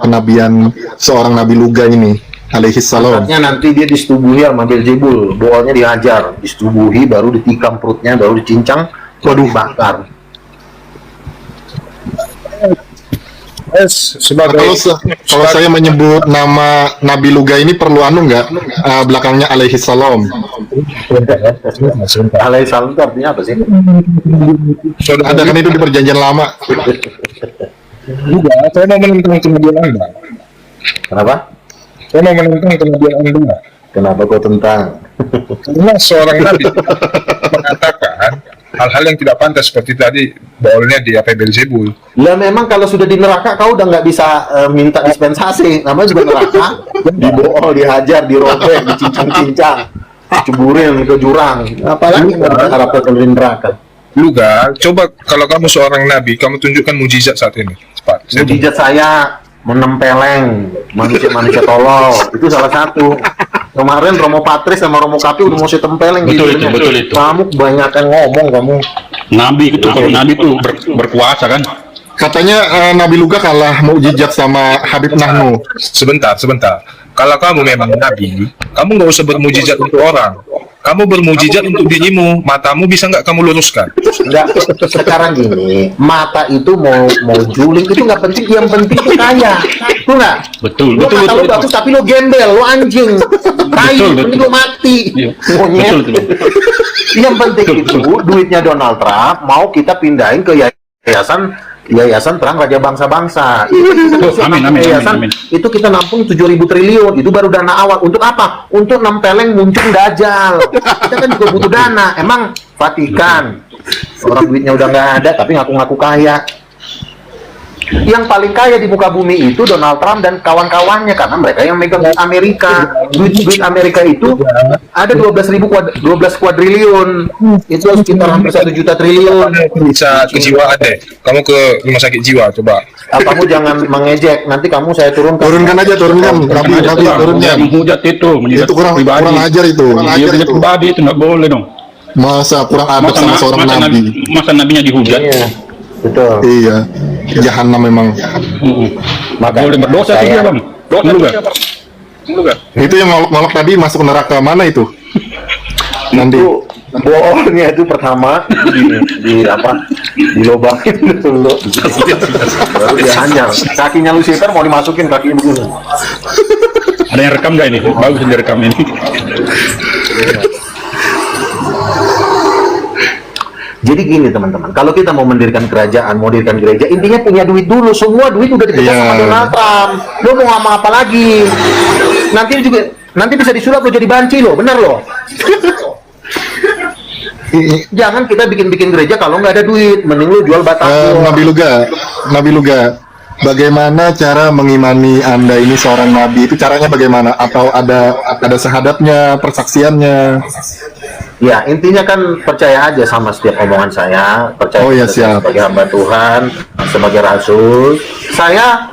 kenabian seorang Nabi Luga ini alaihi salam. Angkatnya nanti dia disetubuhi sama Beelzebul, boolnya dihajar, disetubuhi, baru ditikam perutnya, baru dicincang, baru dibakar. Kalau saya menyebut nama Nabi Luga ini perlu anu nggak, belakangnya alaihi salam? Alaihi salam itu artinya apa sih? Ada kan itu di perjanjian lama. Juga, saya mau menentang kenabian Anda. Kenapa? Saya mau menentang kenabian Anda. Kenapa kau tentang? Karena seorang nabi mengatakan hal-hal yang tidak pantas seperti tadi baulnya di apa Beelzebul. Ya memang kalau sudah di neraka kau udah nggak bisa minta dispensasi, namanya juga neraka. Dibool, dihajar, dirobek, dicincang-cincang, diceburin ke jurang. Apalagi mau diharapkan kalau di neraka. Luga, coba kalau kamu seorang nabi, kamu tunjukkan mujizat saat ini. Cepat. Mujizat saya menempeleng manusia-manusia tolol, itu salah satu. Kemarin Romo Patris sama Romo Kapi udah mau saya tempeleng. Betul itu. Kamu kebanyakan ngomong kamu. Nabi itu, Nabi itu berkuasa kan? Katanya Nabi Luga kalah mukjizat sama Habib Nahnu. Sebentar. Kalau kamu memang nabi, kamu nggak usah bermujizat untuk orang. Kamu bermujizat untuk dirimu. Matamu bisa nggak kamu luruskan? Enggak, sekarang gini, mata itu mau juling itu nggak penting, yang penting itu kaya. Tuh nggak? Betul. Lu mata lu bagus tapi lu gembel, lu anjing. Tai, mending lu mati. Monyet. Yang penting itu duitnya Donald Trump mau kita pindahin ke Yayasan Perang Raja Bangsa-Bangsa. Amin. Itu kita nampung 7.000 triliun. Itu baru dana awal. Untuk apa? Untuk nempeleng muncul Dajjal. Kita kan juga butuh dana. Emang Vatikan orang duitnya udah nggak ada tapi ngaku-ngaku kaya. Yang paling kaya di muka bumi itu Donald Trump dan kawan-kawannya, karena mereka yang megang Amerika. Duit Amerika itu ada 12 kuadriliun. Itu sekitar hampir 1 juta triliun. Bisa kejiwaan deh. Kamu ke rumah sakit jiwa coba. Kamu jangan mengejek, nanti kamu saya turunkan. Turunkan Nabi turunkan. Menghujat itu Kurang ajar itu. Dia hujat pribadi itu nggak boleh dong. Masa kurang adab sama seorang nabi. Masa nabinya dihujat? Iya, betul. Iya, jahanam memang. Maka boleh berdosa sih dia bang. Dosa. Itu yang ngolok tadi masuk neraka mana itu? Nanti. Itu boolnya itu pertama dilobangin dulu, baru dihanyar. Kakinya Lucifer mau dimasukin kakinya begini. Ada yang rekam nggak ini? Bagus direkam ini. Jadi gini teman-teman, kalau kita mau mendirikan kerajaan, mau mendirikan gereja, intinya punya duit dulu. Semua duit udah dipegang sama Donald Trump. Lo mau ngomong apa lagi? Nanti bisa disulap lo jadi banci lo, bener lo. Jangan kita bikin gereja kalau nggak ada duit, mending lu jual batako. Nabi Luga, bagaimana cara mengimani Anda ini seorang nabi? Itu caranya bagaimana? Atau ada syahadatnya, persaksiannya? Ya, intinya kan percaya aja sama setiap omongan saya. Percaya sebagai hamba Tuhan, sebagai rasul. Saya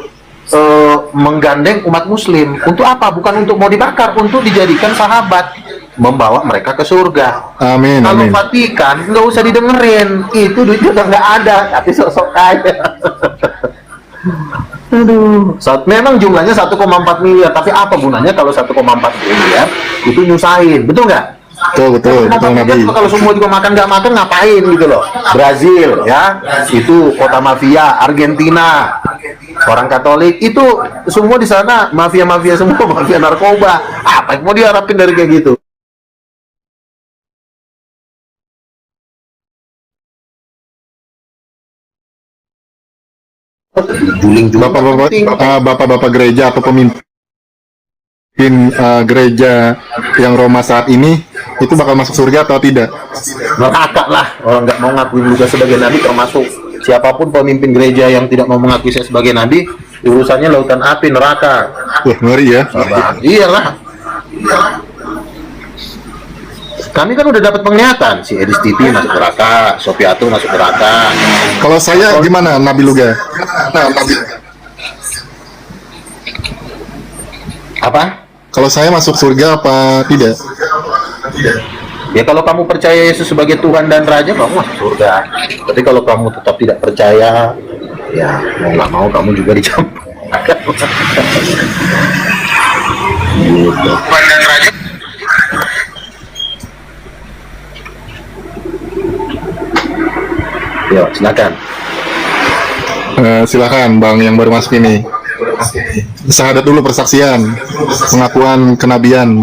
menggandeng umat muslim. Untuk apa? Bukan untuk mau dibakar, untuk dijadikan sahabat, membawa mereka ke surga. Amin. Kalau Vatikan nggak usah didengerin, itu duitnya udah nggak ada, tapi sosok kaya. Aduh, memang jumlahnya 1,4 miliar, tapi apa gunanya kalau 1,4 miliar itu nyusahin, betul nggak? Betul Nabi. Kalau semua juga makan nggak makan ngapain gitu loh. Brazil ya, itu kota mafia. Argentina, orang Katolik itu semua di sana mafia semua, mafia narkoba. Apa yang mau diharapin dari kayak gitu? Bapak-bapak gereja atau pemimpin gereja yang Roma saat ini itu bakal masuk surga atau tidak? Neraka lah, orang nggak mau ngakuin juga sebagai nabi, termasuk siapapun pemimpin gereja yang tidak mau mengakui saya sebagai nabi, urusannya lautan api, neraka. Wah, ngeri ya. Iyalah. Kami kan udah dapat penglihatan, si Edis TV masuk neraka, Sofiatul masuk neraka. Kalau saya gimana, Nabi Luga? Apa? Kalau saya masuk surga apa tidak? Ya kalau kamu percaya Yesus sebagai Tuhan dan Raja, kamu masuk surga. Tapi kalau kamu tetap tidak percaya, ya mau nggak mau kamu juga dicampur. Ya, silakan. Silakan Bang yang baru masuk ini. Syahadat dulu, persaksian, pengakuan kenabian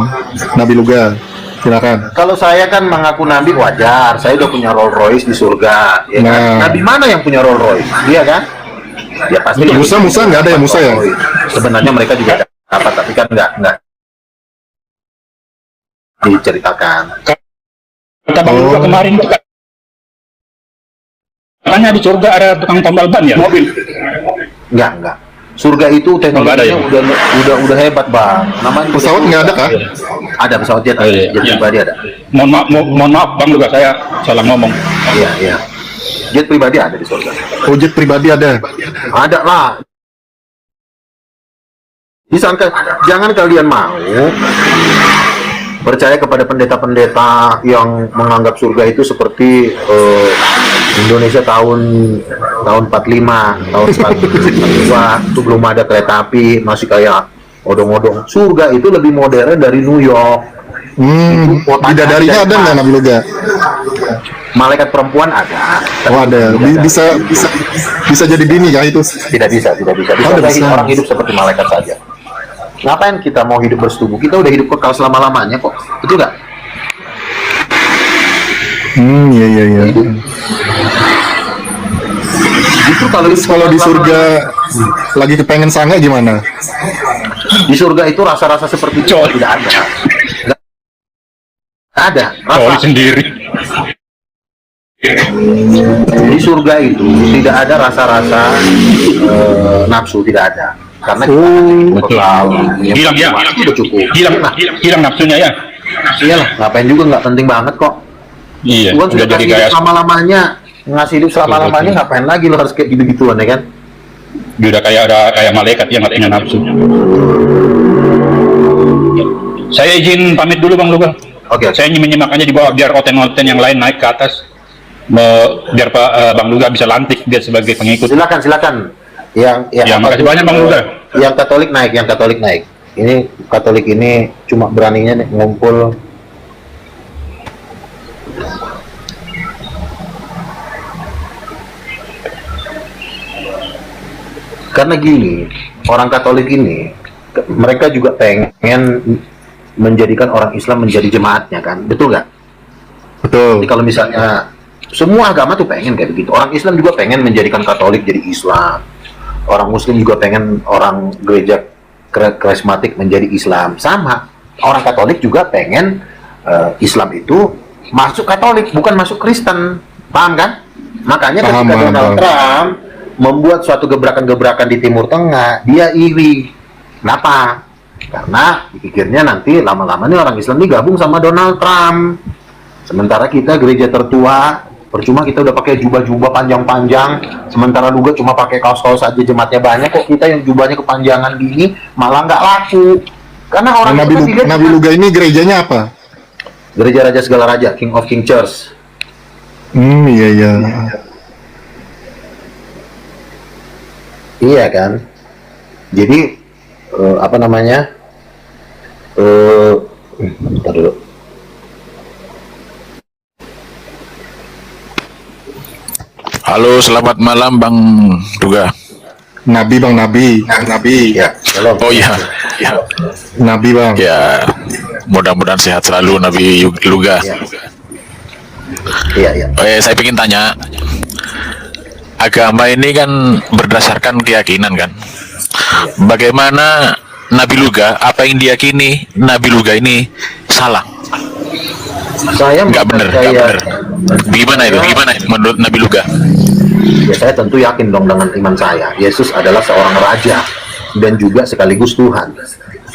Nabi Luga. Silakan. Kalau saya kan mengaku nabi wajar, saya udah punya Rolls Royce di surga, ya kan? Nah. Nabi mana yang punya Rolls Royce? Dia kan? Ya pasti. Musa nggak ada ya, Musa ya? Sebenarnya mereka juga dapat, tapi kan nggak diceritakan. Kata Bang Luka kemarin itu kan, katanya di surga ada tukang tambal ban ya, mobil. Nggak. Surga itu teknologinya Nggak ada udah hebat, Bang. Namanya Pesawat nggak ada kah? Ada pesawat jet, jet Iya. pribadi ada. Mohon maaf Bang Luka, saya salah ngomong. Iya. Jet pribadi ada di surga. Oh, jet pribadi ada. Ada lah. Disangka, jangan kalian mau percaya kepada pendeta-pendeta yang menganggap surga itu seperti Indonesia tahun 45, tahun 42, itu belum ada kereta api, masih kayak odong-odong. Surga itu lebih modern dari New York. Bidadarinya ada nggak Nabi Luga? Malaikat perempuan ada. Oh, ada. Bisa jadi bini kah itu? Tidak bisa. Oh, udah bisa. Orang hidup seperti malaikat saja. Ngapain kita mau hidup bersetubuh? Kita udah hidup kekal selama-lamanya kok. Betul nggak? Iya. Justru Kalau di surga lagi kepengen sange gimana? Di surga itu rasa-rasa seperti itu tidak ada. Nggak ada. Coli Rasa sendiri. di surga itu tidak ada rasa-rasa nafsu, tidak ada. Karena kita Betul. Hilang ya. Itu udah cukup. Hilang nafsunya ya. Iyalah, ngapain juga, nggak penting banget kok. Iya. Tuhan Udah sudah jadi kasih hidup kayak selama-lamanya, ngasih hidup selama-lamanya, ngapain lagi lo harus kayak gitu-gituan, ya kan? udah kayak malaikat yang nggak punya nafsu. Saya izin pamit dulu Bang Luka. Oke. Saya menyimak aja di bawah biar oten-oten yang lain naik ke atas. Biar Bang Luka bisa lantik dia sebagai pengikut. Silakan. Yang Ya, makasih banyak, Bang Luka. Yang Katolik naik. Ini Katolik ini cuma beraninya nih, ngumpul. Karena gini, orang Katolik ini mereka juga pengen menjadikan orang Islam menjadi jemaatnya kan, betul nggak? Betul. Jadi kalau misalnya semua agama tuh pengen kayak begitu. Orang Islam juga pengen menjadikan Katolik jadi Islam. Orang Muslim juga pengen orang gereja karismatik menjadi Islam. Sama. Orang Katolik juga pengen Islam itu masuk Katolik, bukan masuk Kristen. Paham kan? Makanya ketika Donald Trump membuat suatu gebrakan-gebrakan di Timur Tengah, dia iri. Kenapa? Karena dipikirnya nanti lama-lama nih orang Islam ini gabung sama Donald Trump. Sementara kita gereja tertua, percuma kita udah pakai jubah-jubah panjang-panjang, sementara juga cuma pakai kaos-kaos aja, jemaatnya banyak, kok kita yang jubahnya kepanjangan gini malah nggak laku. Karena orang Nabi Luga ini gerejanya apa? Gereja Raja Segala Raja, King of King Church. Iya. Iya kan? Jadi apa namanya? Bentar dulu. Halo, selamat malam Bang Luga. Nabi Bang, Nabi. Ya, shalom. Oh iya, ya, Nabi Bang. ya. Mudah-mudahan sehat selalu Nabi Luga. Iya. Saya ingin tanya, agama ini kan berdasarkan keyakinan kan. Bagaimana Nabi Luga, apa yang diyakini Nabi Luga ini salah? Saya Nggak benar. Gimana menurut Nabi Luga? Ya, saya tentu yakin dong dengan iman saya. Yesus adalah seorang raja dan juga sekaligus Tuhan.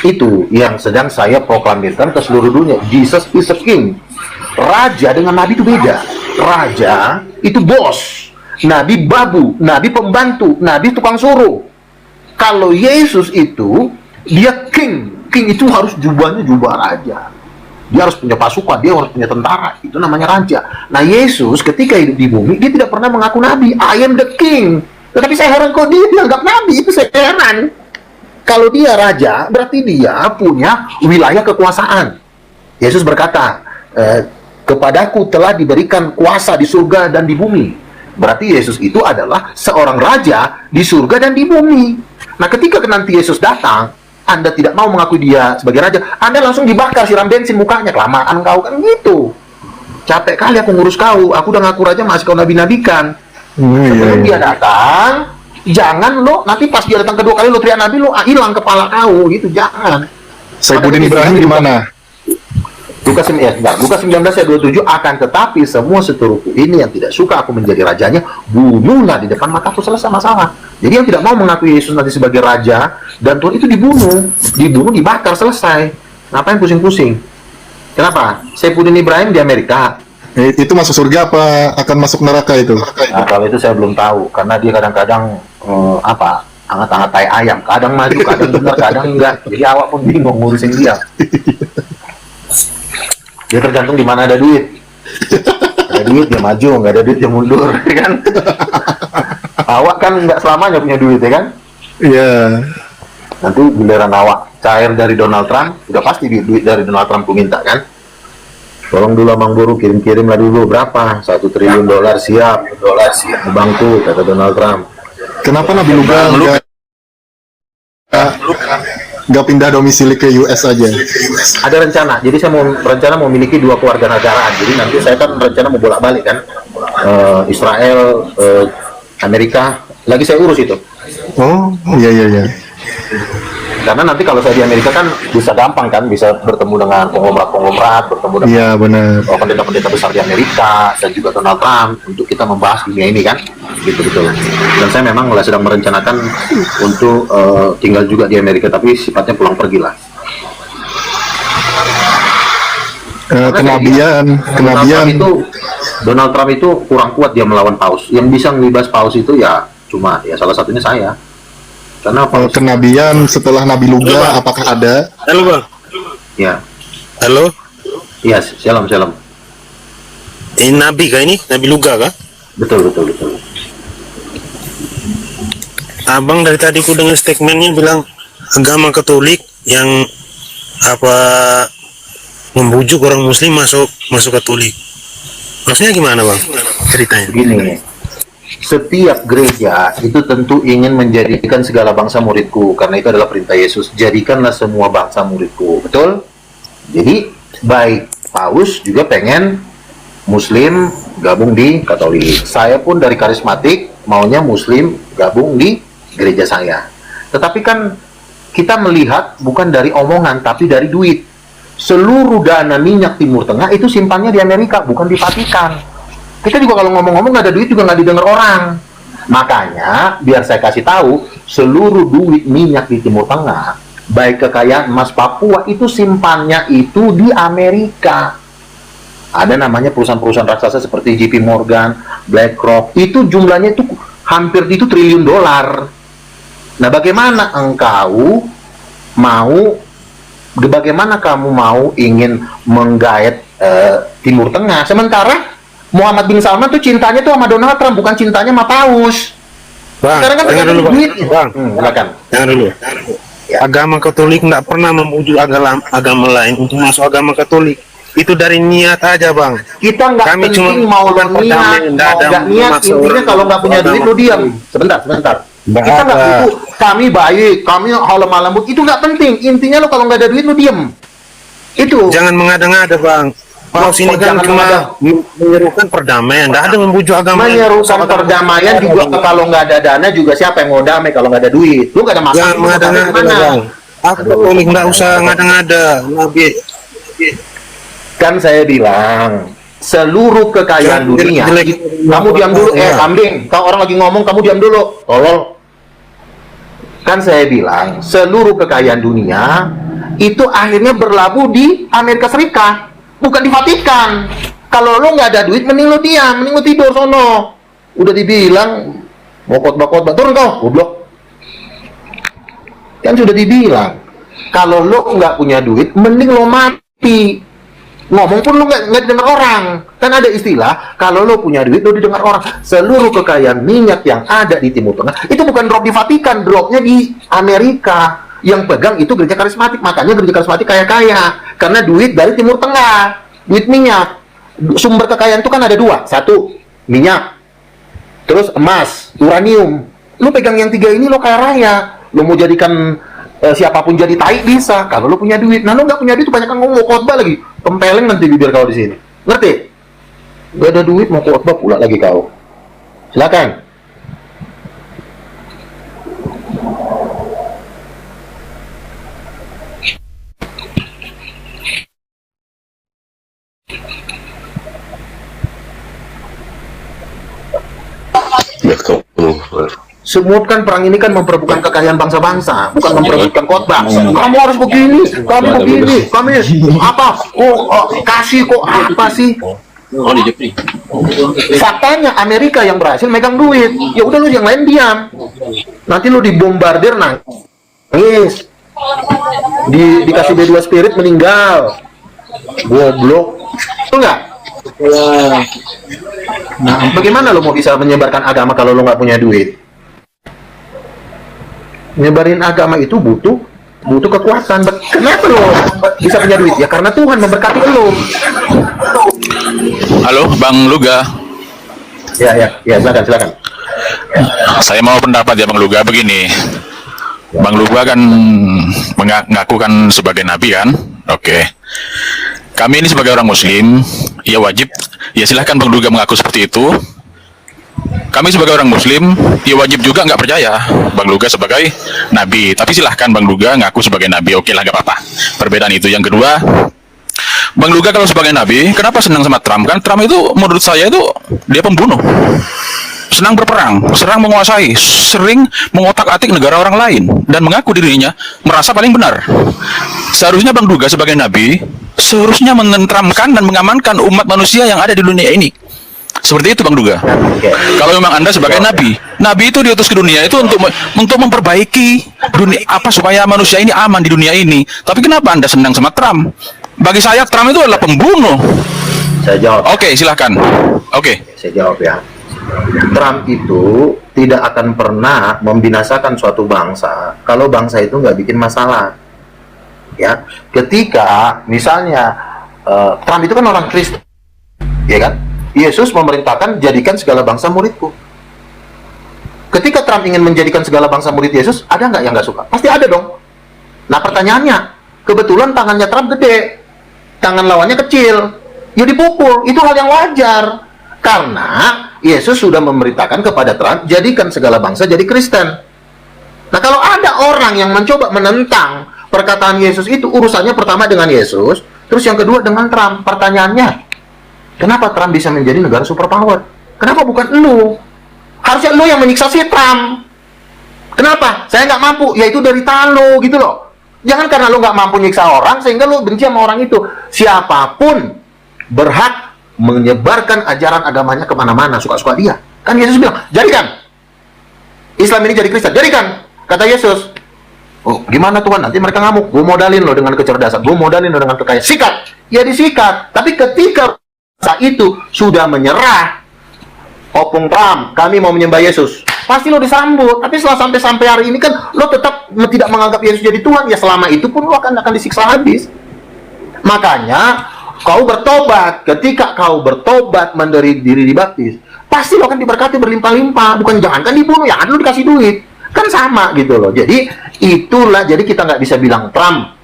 Itu yang sedang saya proklamirkan ke seluruh dunia. Jesus is a king. Raja dengan nabi itu beda. Raja itu bos. Nabi babu, nabi pembantu, nabi tukang suruh. Kalau Yesus itu dia king. King itu harus jubahnya jubah raja. Dia harus punya pasukan, dia harus punya tentara. Itu namanya raja. Nah, Yesus ketika hidup di bumi, dia tidak pernah mengaku nabi. I am the king. Tetapi saya heran kok dia dianggap nabi. Itu saya heran. Kalau dia raja, berarti dia punya wilayah kekuasaan. Yesus berkata, kepadaku telah diberikan kuasa di surga dan di bumi. Berarti Yesus itu adalah seorang raja di surga dan di bumi. Nah, ketika nanti Yesus datang, Anda tidak mau mengakui dia sebagai raja, Anda langsung dibakar, siram bensin mukanya, kelamaan kau, kan gitu. Capek kali aku ngurus kau, aku udah ngaku raja masih kau nabi-nabikan. Sebelum dia datang, jangan lo, nanti pas dia datang kedua kali lo teriak nabi, lo hilang kepala kau, gitu, jangan. Saifuddin Ibrahim gimana? Lukas 19 ayat 27, akan tetapi semua seteruku ini yang tidak suka aku menjadi rajanya, bunuhlah di depan mataku, selesai masalah. Jadi yang tidak mau mengakui Yesus nanti sebagai raja dan Tuhan itu dibunuh, dibakar, selesai. Ngapain pusing-pusing? Kenapa? Saifuddin Ibrahim di Amerika. Itu masuk surga apa akan masuk neraka itu? Nah, kalau itu saya belum tahu, karena dia kadang-kadang hangat-hangat tai ayam, kadang maju, kadang benar, kadang enggak. Jadi awak pun bingung ngurusin dia. Dia tergantung di mana ada duit. Ada duit dia maju, nggak ada duit dia mundur, ya kan? Awak kan nggak selamanya punya duit, ya kan? Iya. Nanti giliran awak cair dari Donald Trump, udah pasti duit dari Donald Trump ku minta, kan? Tolong dulu Bang Guru, kirim-kirim lah dulu berapa? $1 triliun siap, bangku, kata Donald Trump. Kenapa Nabi Luga nggak pindah domisili ke US aja? Ada rencana, jadi saya mau memiliki 2 keluarga negaraan. Jadi nanti saya kan rencana mau bolak-balik, kan, Israel, Amerika, lagi saya urus itu. Oh, iya. Karena nanti kalau saya di Amerika kan bisa gampang, kan, bisa bertemu dengan konglomerat, bertemu dengan Iya, benar. pendeta-pendeta besar di Amerika dan juga Donald Trump untuk kita membahas dunia ini, kan, gitu. Dan saya memang sedang merencanakan untuk tinggal juga di Amerika, tapi sifatnya pulang pergi lah. Kenabian. Donald Trump itu kurang kuat dia melawan paus. Yang bisa melibas paus itu ya cuma ya salah satunya saya. Karena paus, Kenabian setelah Nabi Luga apakah ada? Halo Bang. ya, Halo. iya, shalom. Ini Nabi kah ini? Nabi Luga kah? Betul. Abang dari tadi ku dengar statementnya bilang agama Katolik yang membujuk orang Muslim masuk Katolik. Maksudnya gimana Bang? Ceritanya. Begini, setiap gereja itu tentu ingin menjadikan segala bangsa muridku, karena itu adalah perintah Yesus, jadikanlah semua bangsa muridku, betul? Jadi baik paus juga pengen Muslim gabung di Katolik. Saya pun dari karismatik maunya Muslim gabung di gereja saya. Tetapi kan kita melihat bukan dari omongan tapi dari duit. Seluruh dana minyak Timur Tengah itu simpannya di Amerika, bukan di Vatikan. Kita juga kalau ngomong-ngomong nggak ada duit juga nggak didengar orang. Makanya biar saya kasih tahu, seluruh duit minyak di Timur Tengah, baik kekayaan emas Papua itu simpannya itu di Amerika. Ada namanya perusahaan-perusahaan raksasa seperti JP Morgan, BlackRock, itu jumlahnya itu hampir itu triliun dolar. Nah, bagaimana kamu mau ingin menggait Timur Tengah, sementara Muhammad bin Salman tuh cintanya tuh sama Donald Trump, bukan cintanya sama paus. Bang, Sekarang kan dengar dulu Bang. duit. Bang, Silakan. dengar dulu. Agama Katolik nggak pernah membujuk agama lain untuk masuk agama Katolik. Itu dari niat aja Bang. Kita nggak Kami penting cuma mau lo perdamaian, niat, nggak mau ada nggak niat, maksud intinya orang kalau nggak punya duit agama. lo diam. Sebentar. Nggak Kita nggak ada. butuh, kami baik, kami halem lembut, itu nggak penting. Intinya lo kalau nggak ada duit lo diam. Itu. Jangan mengada-ngada Bang. Paus ini kan Jangan cuma mengada. menyerukan perdamaian, nggak ada membujuk agama. Menyerukan perdamaian juga kalau nggak ada dana juga siapa yang mau damai kalau nggak ada duit? Lu nggak ada masalah. Jangan lu mau damai mengada-ngada kemana? Bang. Aku Katolik nggak usah ngada-ngada. Nabi. Kan saya bilang seluruh kekayaan dunia. Kamu diam dulu, kambing. Kalau orang lagi ngomong kamu diam dulu. Tolol. Kan saya bilang seluruh kekayaan dunia itu akhirnya berlabuh di Amerika Serikat, bukan di Vatikan. Kalau lo nggak ada duit, mending lo diam, mending lo tidur sono. Udah dibilang mau khotbah turun kau, goblok. Kan sudah dibilang, kalau lo nggak punya duit, mending lo mati. Ngomong pun lo nggak didengar orang. Kan ada istilah, kalau lo punya duit, lo didengar orang. Seluruh kekayaan minyak yang ada di Timur Tengah, itu bukan drop di Vatikan, dropnya di Amerika. yang pegang itu gereja karismatik. Makanya gereja karismatik kaya-kaya karena duit dari Timur Tengah, duit minyak. Sumber kekayaan itu kan ada dua, satu minyak, terus emas, uranium. Lu pegang yang tiga ini, lo kaya raya. Lu mau jadikan siapapun jadi tai bisa kalau lu punya duit. Nah, lu nggak punya duit, banyak kan ngomong khotbah lagi, tempeleng nanti bibir kau di sini. Ngerti? Gak ada duit mau khotbah pula lagi kau. Silakan. Semutkan perang ini kan memperebutkan kekayaan bangsa-bangsa, bukan memperebutkan khotbah. Kamu harus begini, kamu begini, kami apa? Kasih kok apa sih? Faktanya Amerika yang berhasil megang duit. Ya udah, lu yang lain diam. Nanti lu dibombardir nangis. Dikasih B2 spirit meninggal. Goblok. Itu enggak? Nah, bagaimana lo mau bisa menyebarkan agama kalau lo nggak punya duit? Nyebarin agama itu butuh kekuatan. Kenapa lo bisa punya duit? Ya karena Tuhan memberkati lo. Halo, Bang Luga. Ya, silakan. Saya mau pendapat ya Bang Luga begini. Bang Luga kan mengaku kan sebagai nabi kan? Oke. Kami ini sebagai orang muslim, ya wajib, ya silahkan Bang Luga mengaku seperti itu. Kami sebagai orang muslim, ya wajib juga nggak percaya Bang Luga sebagai nabi. Tapi silahkan Bang Luga ngaku sebagai nabi, oke lah, nggak apa-apa. Perbedaan itu. Yang kedua, Bang Luga kalau sebagai nabi, kenapa senang sama Trump? Kan Trump itu menurut saya itu dia pembunuh. Senang berperang, serang menguasai, sering mengotak-atik negara orang lain, dan mengaku dirinya merasa paling benar. Seharusnya Bang Luga sebagai nabi, seharusnya menentramkan dan mengamankan umat manusia yang ada di dunia ini. Seperti itu Bang Luga. Kalau memang Anda sebagai nabi, nabi itu diutus ke dunia itu untuk memperbaiki dunia apa supaya manusia ini aman di dunia ini. Tapi kenapa Anda senang sama Trump? Bagi saya Trump itu adalah pembunuh. Saya jawab. Oke, silahkan. Oke. Saya jawab ya. Trump itu tidak akan pernah membinasakan suatu bangsa kalau bangsa itu nggak bikin masalah. Ya, ketika misalnya Trump itu kan orang Kristen, ya kan? Yesus memerintahkan jadikan segala bangsa muridku. Ketika Trump ingin menjadikan segala bangsa murid Yesus, ada nggak yang nggak suka? Pasti ada dong. Nah pertanyaannya, kebetulan tangannya Trump gede, tangan lawannya kecil, ya dipukul. Itu hal yang wajar. Karena Yesus sudah memerintahkan kepada Trump, jadikan segala bangsa jadi Kristen. Nah kalau ada orang yang mencoba menentang perkataan Yesus itu, urusannya pertama dengan Yesus, terus yang kedua dengan Trump. Pertanyaannya, kenapa Trump bisa menjadi negara superpower? Kenapa bukan lu? Harusnya lu yang menyiksa si Trump. Kenapa? Saya nggak mampu. Ya itu dari talo gitu loh. Jangan karena lu nggak mampu nyiksa orang sehingga lu benci sama orang itu. Siapapun berhak menyebarkan ajaran agamanya kemana-mana, suka-suka dia. Kan Yesus bilang, jadikan Islam ini jadi Kristen. Jadikan, kata Yesus. Oh, gimana Tuhan? Nanti mereka ngamuk. Gue modalin lo dengan kecerdasan. Gue modalin lo dengan kekayaan. Sikat. Ya disikat. Tapi ketika saat itu sudah menyerah, opung Trump, kami mau menyembah Yesus, pasti lo disambut. Tapi setelah sampai hari ini kan lo tetap tidak menganggap Yesus jadi Tuhan. Ya selama itu pun lo akan disiksa habis. Makanya kau bertobat. Ketika kau bertobat menderita diri dibaptis, pasti lo akan diberkati berlimpah-limpah. Bukan jangankan dibunuh, ya kan lo dikasih duit. Kan sama gitu loh. Jadi itulah, jadi kita nggak bisa bilang Trump.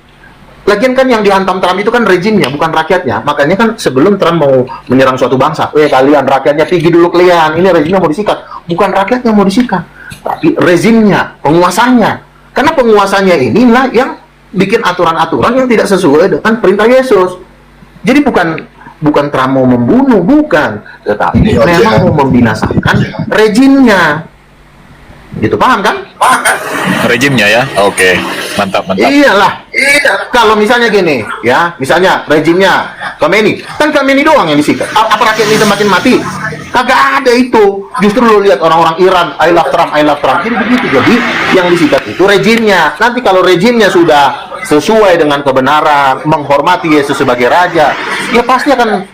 Lagian kan yang dihantam Trump itu kan rejimnya, bukan rakyatnya. Makanya kan sebelum Trump mau menyerang suatu bangsa, kalian rakyatnya pergi dulu kalian, ini rezimnya mau disikat. Bukan rakyatnya mau disikat, tapi rezimnya, penguasanya. Karena penguasanya inilah yang bikin aturan-aturan yang tidak sesuai dengan perintah Yesus. Jadi bukan Trump mau membunuh, bukan, tetapi memang mau membinasakan rejimnya. Gitu, paham kan? Paham kan? Rejimnya ya. Oke. Mantap. Iyalah. Kalau misalnya gini, ya, misalnya rejimnya Khamenei, kan Khamenei doang yang disikat. Apa rakyat ini makin mati? Kagak ada itu. Justru lo lihat orang-orang Iran, I love Trump. Jadi begitu. Jadi yang disikat itu rejimnya. Nanti kalau rejimnya sudah sesuai dengan kebenaran, menghormati Yesus sebagai raja, ya pasti akan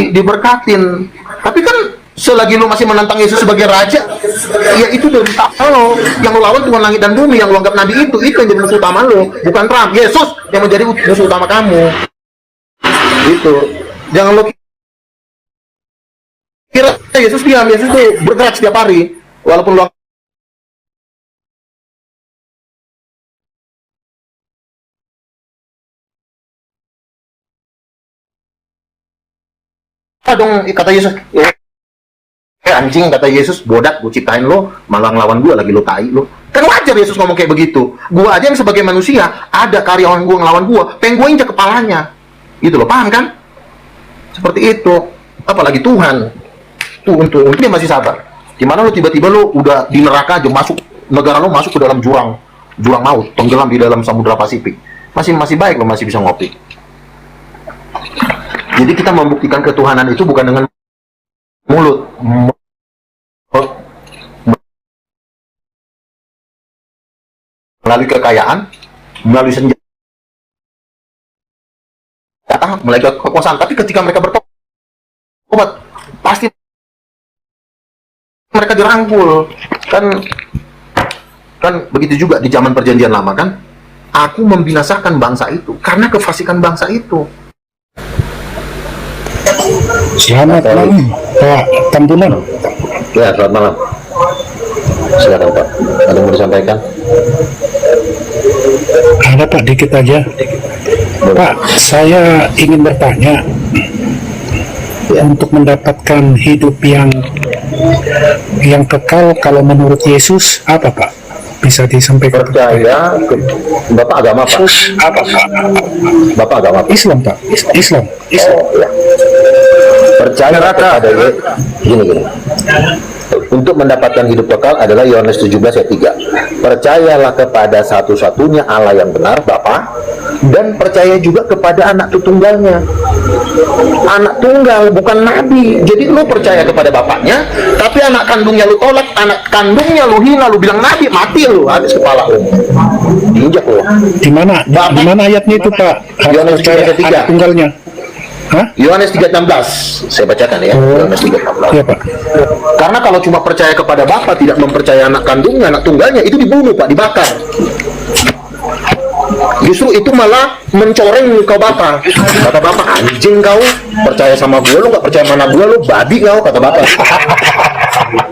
diberkatin. Tapi kan Selagi lu masih menantang Yesus sebagai raja, ya itu derita lo. Yang lu lawan Tuhan langit dan bumi, yang lu anggap nabi itu yang jadi musuh utama lo, bukan Trump. Yesus yang menjadi musuh utama kamu. Itu. Jangan lu kira Yesus diam, Yesus tuh bergerak setiap hari. Walaupun lu dong kata Yesus, anjing kata Yesus, bodak gue ciptain lo, malah ngelawan gue lagi lo tai lo. Kan wajar Yesus ngomong kayak begitu. Gue aja yang sebagai manusia, ada karyawan gue ngelawan gue, pengen gue injak kepalanya. Gitu lo, paham kan? Seperti itu. Apalagi Tuhan. Tuh untuk dia masih sabar. Gimana lo tiba-tiba lo udah di neraka aja, masuk negara lo masuk ke dalam jurang maut, tenggelam di dalam samudra Pasifik. Masih baik lo masih bisa ngopi. Jadi kita membuktikan ketuhanan itu bukan dengan mulut, melalui kekayaan, melalui senjata, melalui kekuasaan. Tapi ketika mereka bertobat, pasti mereka dirangkul. Kan begitu juga di zaman perjanjian lama kan. Aku membinasakan bangsa itu karena kefasikan bangsa itu. Selamat malam, Pak Tambunan. Ya, selamat malam. Silakan Pak. Ada yang mau disampaikan? Ada Pak, dikit aja. Pak, saya ingin bertanya, untuk mendapatkan hidup yang kekal kalau menurut Yesus apa Pak? Bisa disampaikan? Percaya ke Bapak agama Pak? Apa Pak? Bapak agama Pak? Islam Pak. Islam. Oh, ya. Percaya kepada gini. Untuk mendapatkan hidup kekal adalah Yohanes 17 ayat 3. Percayalah kepada satu-satunya Allah yang benar, Bapa, dan percaya juga kepada anak tunggalnya. Anak tunggal bukan nabi. Jadi lu percaya kepada bapaknya, tapi anak kandungnya lu tolak, anak kandungnya lu hina, lu bilang nabi, mati lu, habis kepala lu. Diinjak lu. Di mana ayatnya itu Pak? Yohanes 17 ayat 3. Anak tunggalnya. Hah? Yohanes 3:16. Saya bacakan ya. Yohanes 3:16. Iya Pak. Karena kalau cuma percaya kepada Bapa, tidak mempercayai anak kandungnya, anak tunggalnya, itu dibunuh Pak, dibakar. Justru itu malah mencoreng ke Bapa. Kata Bapa, anjing kau, percaya sama gua, lu nggak percaya mana gua, lu babi kau, kata Bapa.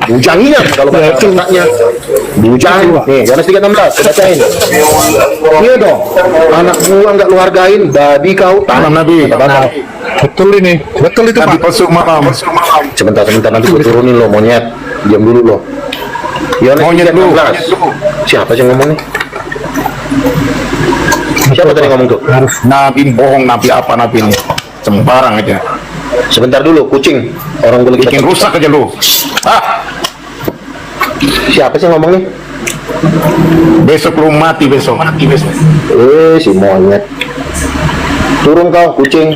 Bujanginya kalau bahasa anaknya. Bujang. Nih, Yohanes 3:16, saya bacain. Iya dong, anak gua nggak lu hargain, babi kau, tanah nabi, kata Bapa. Betul ini. Betul itu Pak. Sebentar nanti gue turunin lo, monyet. Diam dulu lo. Yohanes 3:16. Siapa sih yang ngomong nih? Siapa tadi ngomong tuh? Nabi bohong, nabi apa nabi ini? Sembarang aja. Sebentar dulu, kucing. Orang gue lagi Bikin rusak aja lu. Siapa sih yang ngomong nih? Besok lu mati besok. Si monyet. Turun kau, kucing.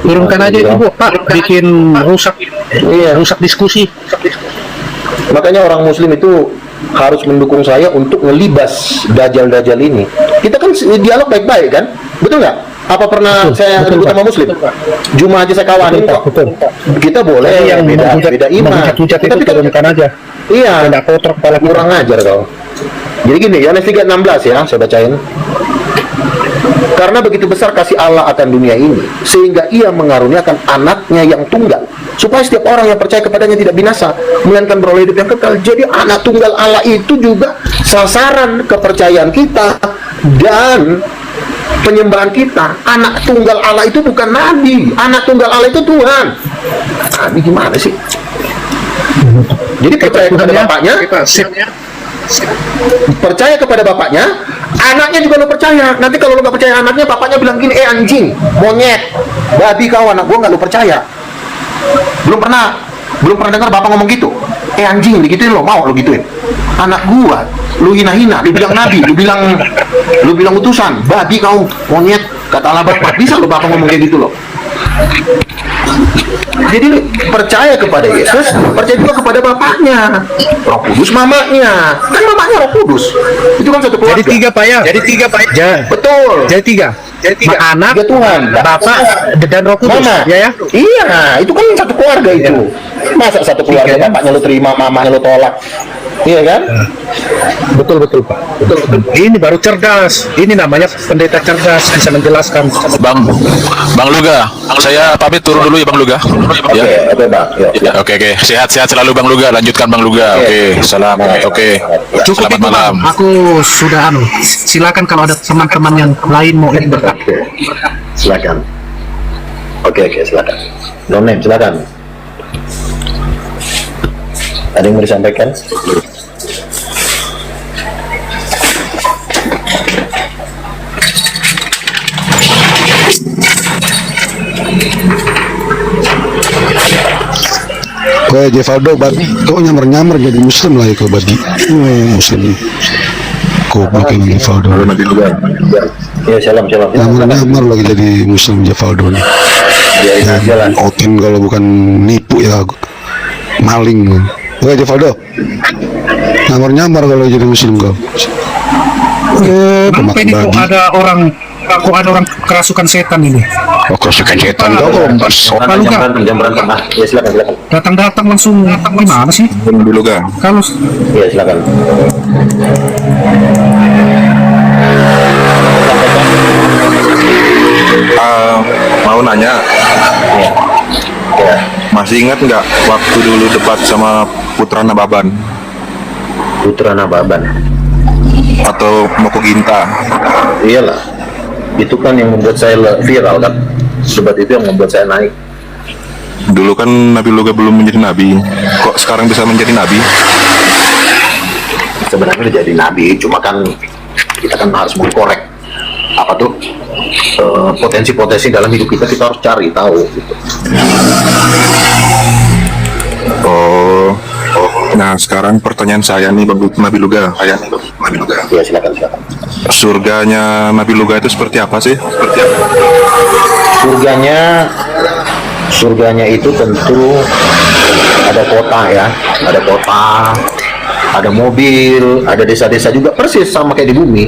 Turunkan aja itu Bu, Pak. Bikin rusak. Iya. Rusak diskusi. Makanya orang Muslim itu harus mendukung saya untuk ngelibas dajjal-dajjal ini. Kita kan dialog baik-baik kan? Betul nggak? Apa pernah saya ribut sama Muslim? Cuma aja saya kawanin kok. Betul. Kita boleh yang beda iman. Hujat itu Tapi kan turunkan aja. iya, Tidak kotor kepala kita. kurang ajar kau. Jadi gini, Yohanes 3:16 ya, saya bacain. Karena begitu besar kasih Allah akan dunia ini, sehingga ia mengaruniakan anaknya yang tunggal, supaya setiap orang yang percaya kepadanya tidak binasa, melainkan beroleh hidup yang kekal. Jadi anak tunggal Allah itu juga sasaran kepercayaan kita dan penyembahan kita. Anak tunggal Allah itu bukan nabi, anak tunggal Allah itu Tuhan. Nabi gimana sih? Jadi percaya kepada bapaknya, percaya kepada bapaknya, anaknya juga lo percaya. Nanti kalau lo nggak percaya anaknya, bapaknya bilang gini, anjing, monyet, babi kau, anak gua nggak lo percaya. Belum pernah dengar bapak ngomong gitu. Anjing, digituin lo, mau lo gituin anak gua, lu hina-hina, lu bilang nabi, lu bilang utusan, babi kau, monyet, kata Allah Bapak. Bisa lo bapak ngomong kayak gitu lo. Jadi percaya kepada Yesus, percaya juga kepada bapaknya, Roh Kudus, mamanya. Kan mamanya Roh Kudus. Itu kan satu keluarga. Jadi tiga Pak ya. Betul. Jadi tiga. Anak, tiga Tuhan, Bapak, dan Roh Kudus. Mama. Ya. Iya, itu kan satu keluarga. keluarga itu. Masa satu keluarga bapaknya lu terima, mamanya lu tolak? Iya kan? Betul Pak. Ini baru cerdas. Ini namanya pendeta cerdas, bisa menjelaskan. Bang Luga, saya pamit turun dulu ya Bang Luga. Oke, oke Bang. Yuk. Ya, oke. Sehat-sehat selalu Bang Luga. Lanjutkan Bang Luga. Oke, salam. Oke. Cukup Selamat itu malam. Bang. Aku sudah silakan kalau ada teman-teman yang lain mau ini berkat. Oke. Silakan. Oke, silakan. No name, silakan. Ada yang mau disampaikan? Kayak Jevaldo, berarti kau nyamar-nyamar jadi muslim lah ya kau berarti. Muslim. Goblok yang Jevaldo. Ya, salam. Nyamar-nyamar lagi jadi muslim Jevaldo nih. Ya, jalan. Oken kalau bukan nipu ya maling. Kayak Jevaldo. Nyamar-nyamar kalau jadi muslim kau. Kenapa ini kok ada orang kerasukan setan ini? Oh, kerasukan setan kau. Jam berantem. Ya, silakan. Datang langsung gimana sih? Dulu ga? Kalau Ya, silakan. Mau nanya, Ya. masih ingat nggak waktu dulu debat sama Putra Nababan Putra Nababan. atau Moko Ginta? Iyalah. Itu kan yang membuat saya viral kan. Debat itu yang membuat saya naik. Dulu kan Nabi Luga belum menjadi nabi, kok sekarang bisa menjadi nabi? Sebenarnya udah jadi nabi, cuma kan kita kan harus mengkorek apa tuh potensi-potensi dalam hidup kita harus cari tahu gitu. Oh, nah sekarang pertanyaan saya nih Nabi Luga. Ya, silakan. Surganya Nabi Luga itu seperti apa sih? Surganya itu tentu ada kota ya, ada mobil, ada desa-desa juga, persis sama kayak di bumi.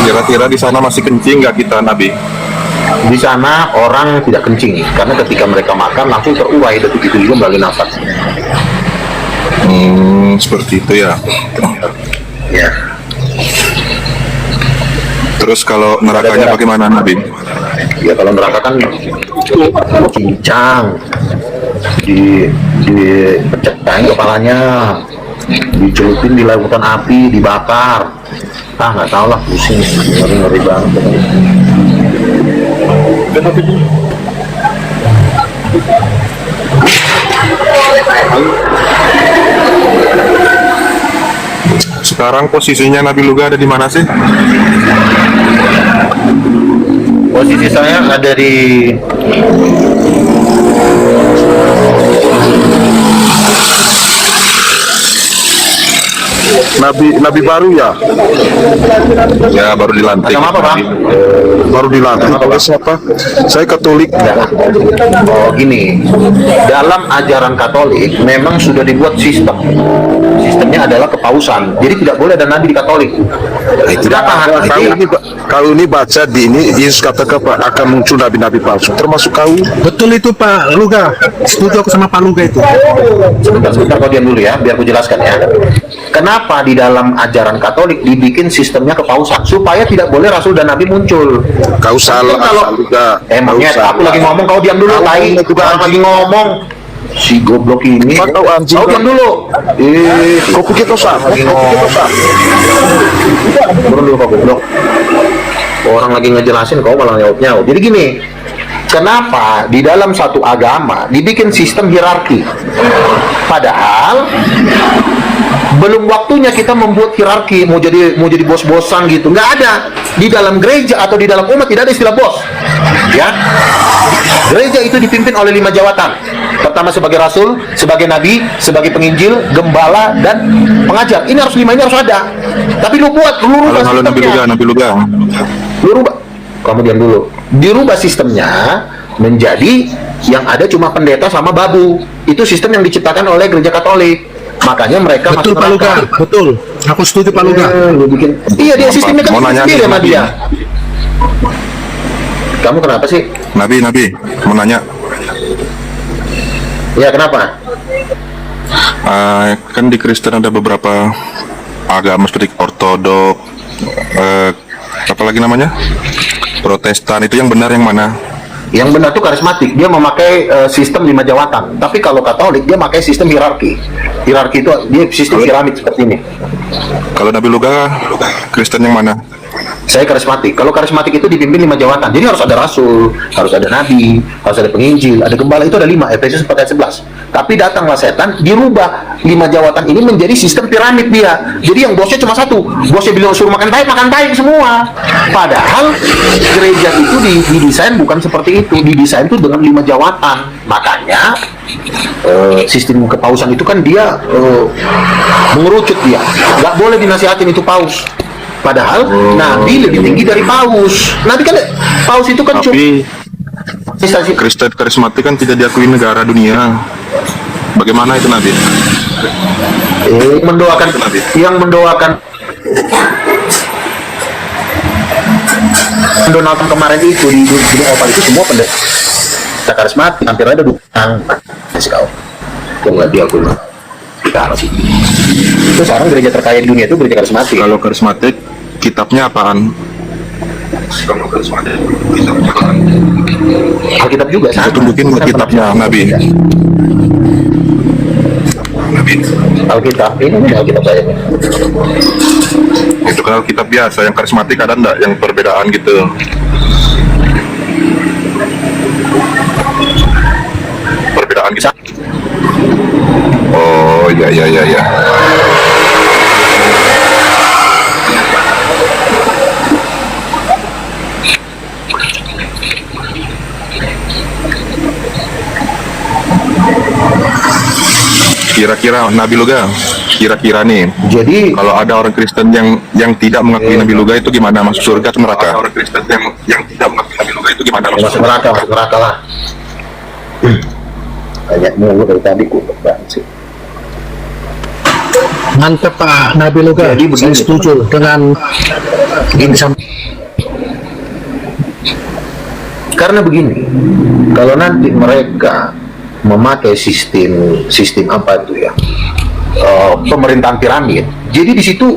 Kira-kira di sana masih kencing nggak kita Nabi? Di sana orang tidak kencing karena ketika mereka makan langsung terurai, dan begitu juga melalui nafas. Seperti itu ya. Ya. Terus kalau nerakanya bagaimana Nabi? Ya kalau neraka kan cincang, dipecahin kepalanya, dicelupin di lautan api, dibakar. Nggak tahu lah, pusing, ngeri banget. Sekarang posisinya Nabi Luga ada di mana sih? Posisi saya ada di Nabi baru ya? Ya baru dilantik. Agama apa, Bang? Baru dilantik. Agama apa, Bang? Siapa? Saya Katolik. Oh, gini, dalam ajaran Katolik memang sudah dibuat sistem. Sistemnya adalah kepausan. Jadi tidak boleh ada nabi di Katolik. Tidak tahan. Kalau ini baca di ini Yesus katakan akan muncul nabi-nabi palsu, termasuk kau. betul itu Pak Luga. Setuju aku sama Pak Luga itu. Sebentar kau diam dulu ya, biar aku jelaskan ya. Kenapa di dalam ajaran Katolik dibikin sistemnya kepausan supaya tidak boleh rasul dan nabi muncul? Kau salah. Kalau monyet, aku lagi ngomong, kau diam dulu. Orang lagi ngomong. Si goblok ini. Kau diam dulu. Kau pikir kau salah? Lagi ngomong. Turun dulu kau goblok. Orang lagi ngejelasin kau malah nyaut-nyaut. Jadi gini, kenapa di dalam satu agama dibikin sistem hierarki? Padahal belum waktunya kita membuat hierarki, mau jadi bos-bosan gitu. Nggak ada. Di dalam gereja atau di dalam umat tidak ada istilah bos. Ya. Gereja itu dipimpin oleh 5 jawatan. Pertama sebagai rasul, sebagai nabi, sebagai penginjil, gembala, dan pengajar. Ini harus 5 ini harus ada. Tapi lu rubah Halo sistemnya. Nabi Luga. Lu rubah. Kamu diam dulu. Dirubah sistemnya menjadi yang ada cuma pendeta sama babu. Itu sistem yang diciptakan oleh gereja Katolik. Makanya mereka Betul masuk Pak Luga. neraka. Betul. Aku setuju Pak Luga. Iya, dia sistemnya kan Mau nanya sendiri nih, sama Nabi. dia. Kamu kenapa sih? Nabi, mau nanya. Ya, kenapa? Kan di Kristen ada beberapa agama seperti Ortodok, apa lagi namanya? Protestan, itu yang benar yang mana? Yang benar tuh karismatik, dia memakai sistem 5 jawatan. Tapi kalau Katolik dia pakai sistem hierarki. Hierarki itu dia sistem piramid seperti ini. Kalau Nabi Luga, Kristen yang mana? Saya karismatik. Kalau karismatik itu dipimpin 5 jawatan. Jadi harus ada rasul, harus ada nabi, harus ada penginjil, ada gembala, itu ada 5. Efesus 4 ayat 11. Tapi datanglah setan, dirubah 5 jawatan ini menjadi sistem piramid dia. Jadi yang bosnya cuma satu. Bosnya bilang suruh makan taik semua. Padahal gereja itu didesain bukan seperti itu. Didesain itu dengan 5 jawatan. Makanya sistem kepausan itu kan dia mengerucut dia. Nggak boleh dinasihatin itu paus. Padahal nabi lebih tinggi dari paus. Nabi kan paus itu kan Tapi Kristen karismatik kan tidak diakui negara dunia. Bagaimana itu Nabi? Mendoakan Donald Trump kemarin itu di Gunung Opal itu semua pendeta karismatik, hampir ada dukang kasih kau yang nggak diakui. Itu sekarang gereja terkaya di dunia itu gereja karismatik. Kalau karismatik, kitabnya apaan? Alkitab juga sama. Saya tunjukin buat kitabnya Nabi. Alkitab ini Alkitab saya. Itu kan Alkitab biasa, yang karismatik ada enggak yang perbedaan gitu? Perbedaan gitu. Oh, ya. Kira-kira Nabi Luga, kira-kira nih, Jadi kalau ada orang Kristen yang tidak mengakui Nabi Luga itu gimana, masuk surga atau neraka? Orang Kristen yang tidak mengakui Nabi Luga itu gimana, masuk neraka lah. Banyak mulu dari tadi kutuk banget sih. Mantap Pak Nabi Luga. Jadi begini, Saya setuju dengan ini. Karena begini, kalau nanti mereka memakai sistem apa itu ya, pemerintahan piramid, jadi di situ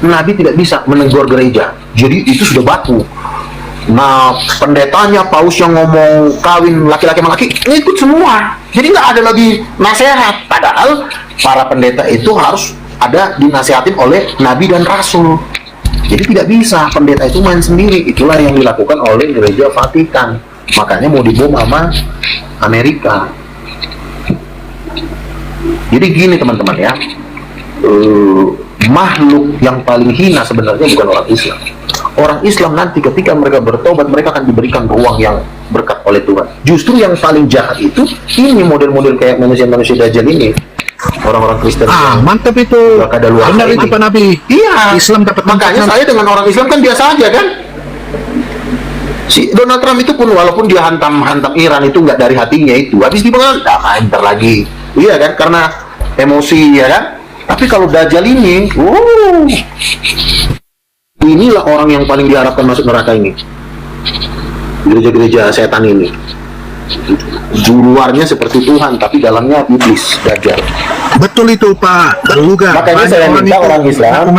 Nabi tidak bisa menegur gereja. Jadi itu sudah baku. Nah, pendetanya, paus yang ngomong kawin laki-laki sama laki, ikut semua. Jadi nggak ada lagi nasihat. Padahal para pendeta itu harus ada dinasihatin oleh Nabi dan Rasul. Jadi tidak bisa pendeta itu main sendiri. Itulah yang dilakukan oleh gereja Vatikan. Makanya mau dibom sama Amerika. Jadi gini teman-teman ya, makhluk yang paling hina sebenarnya bukan orang Islam. Orang Islam nanti ketika mereka bertobat, mereka akan diberikan ruang yang berkat oleh Tuhan. Justru yang paling jahat itu ini model-model kayak manusia-manusia Dajjal ini. Orang-orang Kristen. Mantap itu. Benar itu Pak Nabi. Iya. Islam dapat Makanya saya dengan orang Islam kan biasa aja kan. Si Donald Trump itu pun walaupun dia hantam Iran itu nggak dari hatinya itu, habis dibilang ntar lagi, iya kan, karena emosi ya kan. Tapi kalau Dajjal ini, inilah orang yang paling diharapkan masuk neraka ini. Gereja-gereja setan ini. Luarnya seperti Tuhan, tapi dalamnya iblis, Dajjal. Betul itu Pak Luga. Makanya saya minta orang Islam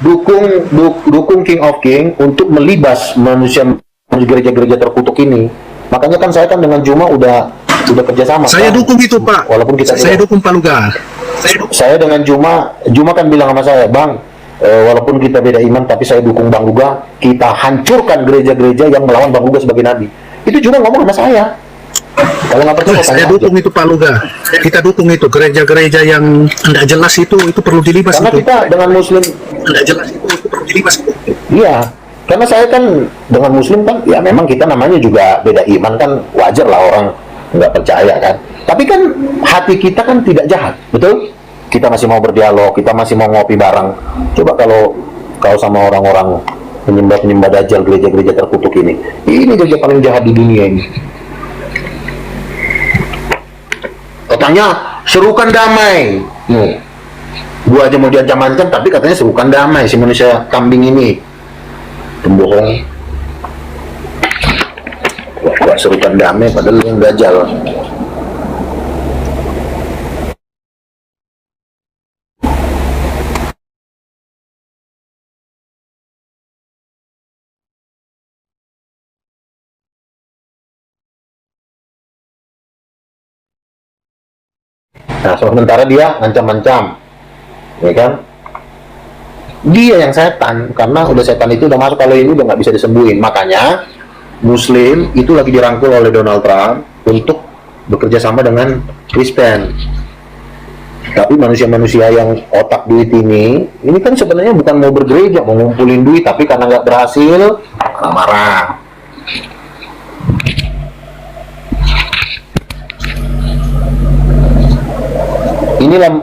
dukung King of King untuk melibas manusia gereja-gereja terkutuk ini. Makanya kan saya kan dengan Juma udah kerjasama. Saya kan? dukung itu Pak. Walaupun kita dukung Pak Luga. Saya dengan Juma kan bilang sama saya, Bang, walaupun kita beda iman, tapi saya dukung Bang Luga. Kita hancurkan gereja-gereja yang melawan Bang Luga sebagai nabi. Itu Juma ngomong sama saya. Kalau nggak percaya, saya dukung itu Pak Luga. Kita dukung itu gereja-gereja yang tidak jelas itu perlu dilibas. Karena itu. kita dengan Muslim tidak jelas itu perlu dilibas. Iya. Karena saya kan dengan Muslim kan, ya memang kita namanya juga beda iman kan, wajar lah orang nggak percaya kan. Tapi kan hati kita kan tidak jahat, betul? Kita masih mau berdialog, kita masih mau ngopi bareng. Coba kalau sama orang-orang penyembah Dajjal, gereja-gereja terkutuk ini gereja paling jahat di dunia ini. Katanya serukan damai. Gua aja mau diancam-ancam, tapi katanya serukan damai si manusia kambing ini. Pembohong. Gua serukan damai padahal lu yang Dajjal. Nah, sementara dia ngancam-ngancam, ya kan? Dia yang setan, karena udah setan itu udah masuk, kalau ini udah nggak bisa disembuhin. Makanya Muslim itu lagi dirangkul oleh Donald Trump untuk bekerja sama dengan Kristen. Tapi manusia-manusia yang otak duit ini kan sebenarnya bukan mau bergereja, mau ngumpulin duit, tapi karena nggak berhasil, marah-marah. Inilah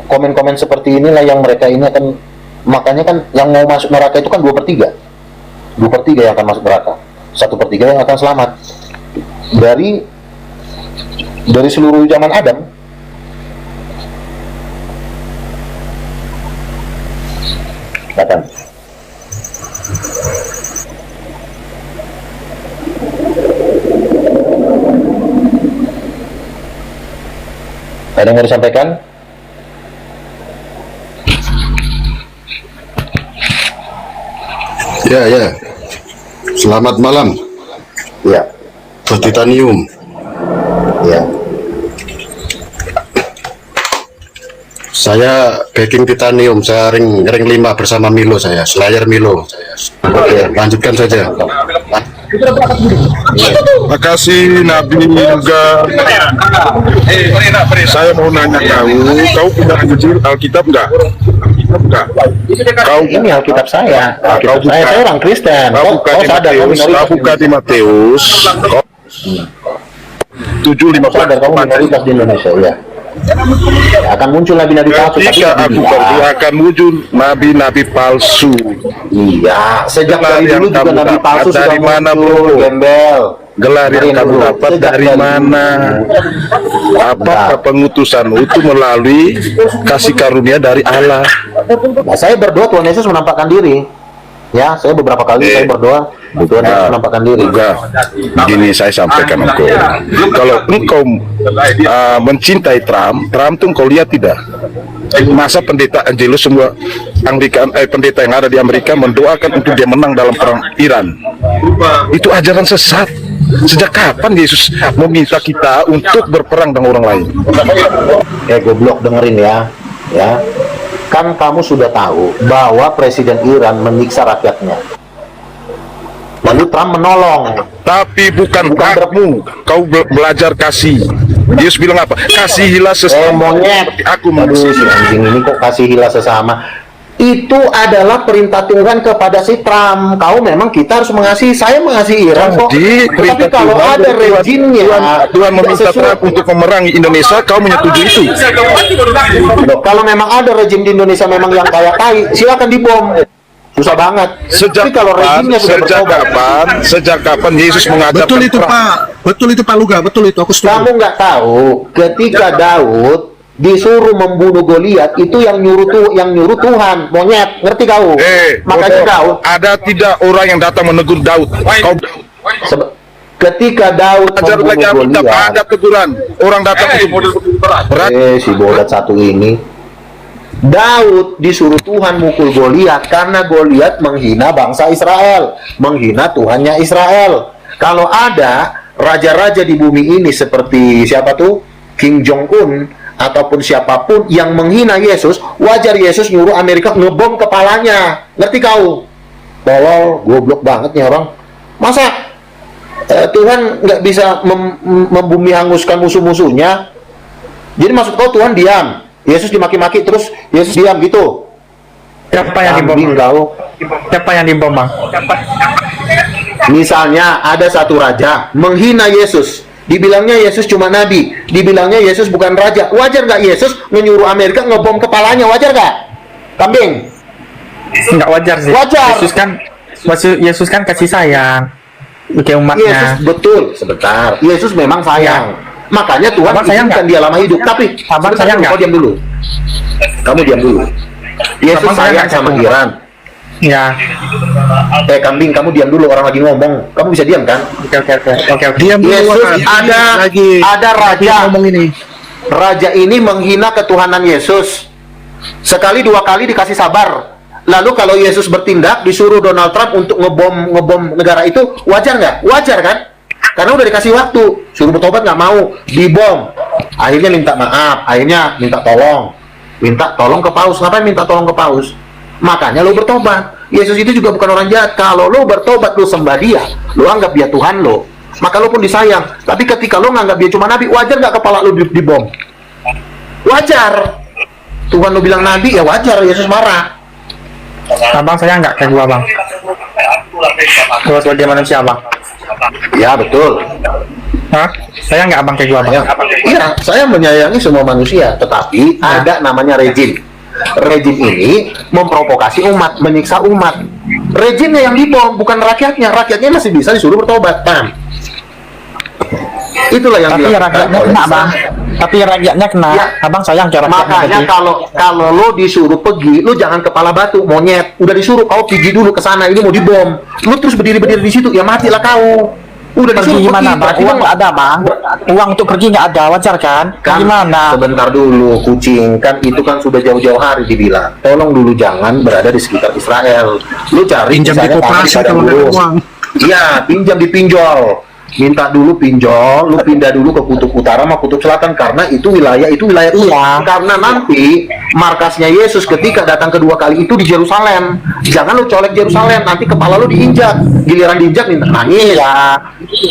komen-komen seperti inilah yang mereka ini akan, makanya kan yang mau masuk neraka itu kan 2/3 yang akan masuk neraka, 1/3 yang akan selamat dari seluruh zaman Adam. Katakan. Ada yang mau disampaikan? Ya. Selamat malam. Ya. Bos Titanium. Ya. Saya backing Titanium. Saya ring 5 bersama Milo saya. Slayer Milo. Oke, lanjutkan saja. Makasih Nabi juga. Saya mau nanya kau punya Injil Alkitab nggak? Kau Ini Alkitab saya. Alkitab saya orang Kristen. Kau buka di sadar, Matius. Kau buka di Matius. 7:50. sadar kamu minoritas di Indonesia, ya. Akan muncul nabi-nabi palsu. Ketika aku pergi akan muncul nabi-nabi palsu. Iya, sejak dari dulu juga kamu nabi dapat palsu sudah dari mana, muncul, bro? gembel. Gelar yang Dengerin kamu dulu. dapat Sejak dari mana? Apakah pengutusanmu itu melalui kasih karunia dari Allah? Nah, saya berdoa Tuhan Yesus menampakkan diri. Ya, saya beberapa kali saya berdoa Tuhan Yesus menampakkan diri. Juga begini saya sampaikan engkau. Kalau engkau mencintai Trump tuh engkau lihat tidak? Masa pendeta Angelus semua pendeta yang ada di Amerika mendoakan untuk dia menang dalam perang Iran. Itu ajaran sesat. Sejak kapan Yesus meminta kita untuk berperang dengan orang lain? Goblok, dengerin ya. Ya. Kan kamu sudah tahu bahwa Presiden Iran menyiksa rakyatnya. Lalu Trump menolong. Tapi bukan hakmu. Kau belajar kasih. Yesus bilang apa? Kasihilah sesama. Monyet. Aku Aduh, si manusia. anjing ini kok kasihilah sesama. Itu adalah perintah Tuhan kepada si Trump. Kau memang kita harus mengasihi. Saya mengasihi Iran kok. Jadi Tapi perintah kalau Tuhan, ada rejimnya, Tuhan meminta Trump untuk memerangi Indonesia, kau menyetujui itu? Loh, kalau memang ada rejim di Indonesia memang yang kayak tai, silakan dibom. Susah banget. Tapi kalau rejimnya sudah bertobat. Sejak kapan Yesus mengajarkan Betul itu perang? Pak, betul itu Pak Luga, betul itu aku setuju. Kamu nggak tahu ketika Daud disuruh membunuh Goliat itu yang nyuruh Tuhan, monyet, ngerti kau? Makanya bodoh. Daud Ada tidak orang yang datang menegur Daud? Kau ketika Daud ajar lagi membunuh Alkitab, Goliat, ada teguran. Orang datang untuk berat. si bodat satu ini, Daud disuruh Tuhan mukul Goliat karena Goliat menghina bangsa Israel, menghina Tuhannya Israel. Kalau ada raja-raja di bumi ini seperti siapa tuh, Kim Jong Un ataupun siapapun yang menghina Yesus, wajar Yesus nyuruh Amerika ngebom kepalanya. Ngerti kau? Tolol, goblok banget nih orang. Masa Tuhan nggak bisa membumi hanguskan musuh-musuhnya? Jadi maksud kau Tuhan diam? Yesus dimaki-maki terus Yesus diam gitu? Siapa yang dibom? Siapa yang dibom, Bang? Misalnya ada satu raja menghina Yesus, dibilangnya Yesus cuma nabi, dibilangnya Yesus bukan raja. Wajar nggak Yesus menyuruh Amerika ngebom kepalanya? Wajar nggak? Kambing? Nggak wajar sih. Wajar. Yesus kan kasih sayang ke umatnya. Yesus betul. Sebentar. Yesus memang sayang. Makanya Tuhan izinkan dia lama hidup. Tapi sayang nggak? Kau diam dulu. Kamu diam dulu. Yesus sayang sama Iran. Ya. Kambing, kamu diam dulu, orang lagi ngomong. Kamu bisa diam kan? Oke. Diam dulu. Yesus ada raja. Ngomong ini. Raja ini menghina ketuhanan Yesus. Sekali dua kali dikasih sabar. Lalu kalau Yesus bertindak disuruh Donald Trump untuk ngebom negara itu, wajar nggak? Wajar kan? Karena udah dikasih waktu, suruh bertobat nggak mau, dibom. Akhirnya minta maaf, akhirnya minta tolong ke paus. Ngapain minta tolong ke paus? Makanya lo bertobat. Yesus itu juga bukan orang jahat. Kalau lo bertobat, lo sembah dia, lo anggap dia Tuhan lo, maka lo pun disayang. Tapi ketika lo nganggap dia cuma nabi, wajar nggak kepala lo dibom? Wajar. Tuhan lo bilang nabi, ya wajar Yesus marah. Abang saya nggak kayak gua bang. Gua sebagai manusia bang. Ya betul. Hah? Saya nggak abang kayak gua bang. Iya, saya menyayangi semua manusia, tetapi ada namanya rejim. Rejim ini memprovokasi umat, menyiksa umat. Rejimnya yang dibom, bukan rakyatnya. Rakyatnya masih bisa disuruh bertobat, paham? Itulah yang Tapi rakyatnya kena bang. Tapi rakyatnya kena. Ya. Abang sayang cara Makanya kalau lo disuruh pergi, lo jangan kepala batu, monyet. Udah disuruh kau pergi dulu ke sana, ini mau dibom. Lo terus berdiri di situ, ya matilah kau. Udah pergi disuruh gimana bang? berarti Uang nggak ada bang. Uang untuk pergi nggak ada, wajar kan? kan Gimana? sebentar dulu, kucing, kan itu kan sudah jauh-jauh hari dibilang tolong dulu jangan berada di sekitar Israel. Lu cari Pinjam di misalnya koperasi tanah di kalau padang nggak ada gurun. uang. Iya, pinjam di pinjol, minta dulu pinjol, lu pindah dulu ke kutub utara sama kutub selatan, karena itu wilayah Tuhan. Iya. Karena nanti markasnya Yesus ketika datang kedua kali itu di Yerusalem. Jangan lu colek Yerusalem, nanti kepala lu diinjak, giliran diinjak minta nangis. Iya.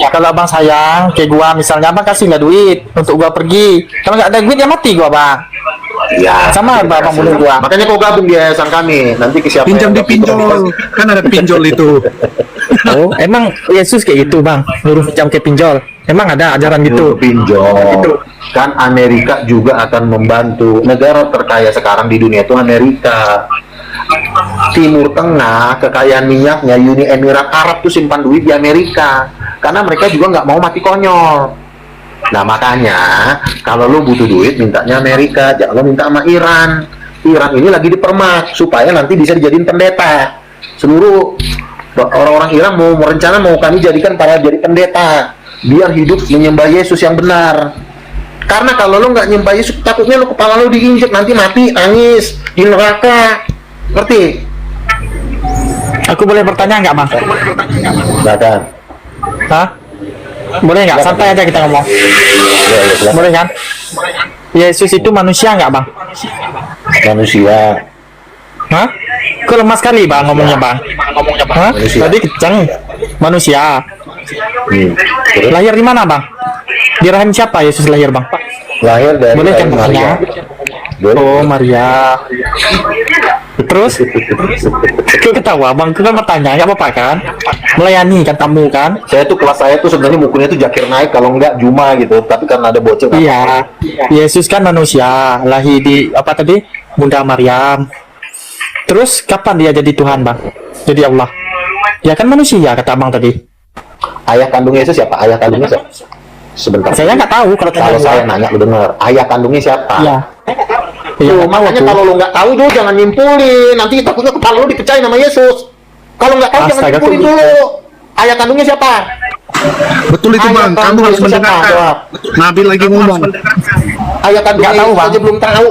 Kalau abang sayang, kayak gua misalnya abang kasih nggak duit untuk gua pergi. Kalau nggak ada duit ya mati gua bang. Ya, Sama abang bunuh gua. makanya kau gabung di yayasan kami. Nanti ke siapa Pinjam yang di pinjol, kan ada pinjol itu. Oh, emang Yesus kayak gitu bang, nyuruh pinjam ke pinjol. Emang ada ajaran gitu? Pinjol. Kan Amerika juga akan membantu. Negara terkaya sekarang di dunia itu Amerika. Timur Tengah, kekayaan minyaknya, Uni Emirat Arab tuh simpan duit di Amerika. Karena mereka juga nggak mau mati konyol. Nah makanya kalau lo butuh duit mintanya Amerika, jangan lo minta sama Iran. Iran ini lagi dipermak supaya nanti bisa dijadiin pendeta. Seluruh orang-orang Iran mau merencana mau kami jadikan para jadi pendeta biar hidup menyembah Yesus yang benar. Karena kalau lo nggak nyembah Yesus, takutnya lo kepala lo diinjek, nanti mati nangis di neraka. Ngerti? Aku boleh bertanya nggak bang? Silakan. Hah? Boleh nggak? Santai aja kita ngomong. Boleh kan? Yesus itu manusia nggak bang? Manusia. Hah? Kok lemah sekali bang ngomongnya bang? Hah? Manusia. Tadi kencang. Manusia. Terus Lahir di mana bang? Di rahim siapa Yesus lahir bang? lahir dari Boleh kan Maria. bertanya? Oh Maria. Terus? Kau ketawa bang, kau kan bertanya, nggak apa-apa kan? Melayani kan tamu kan? Kelas saya tuh sebenarnya mukulnya tuh Jakir Naik, kalau enggak Juma gitu, tapi karena ada bocil. Iya. Yesus kan manusia, lahir di apa tadi? Bunda Maryam. Terus kapan dia jadi Tuhan bang? Jadi Allah? Ya kan manusia kata abang tadi. Ayah kandung Yesus siapa? Ayah kandungnya siapa? Sebentar. Saya nggak tahu kalau Kalau saya nanya lu denger, ayah kandungnya siapa? Iya. Iya, Tuh, nggak tahu makanya aku. kalau lu nggak tahu tuh jangan nyimpulin, nanti takutnya kepala lu dipecahin sama Yesus. Kalau nggak tahu jangan Astaga, nyimpulin kok dulu. Ayah kandungnya siapa? Betul itu Ayah bang, kamu kandung harus Yesus siapa? mendengarkan. Jawab. Nabi lagi ngomong. Ayah kandung Nggak tahu, Yesus Bang. aja belum tahu,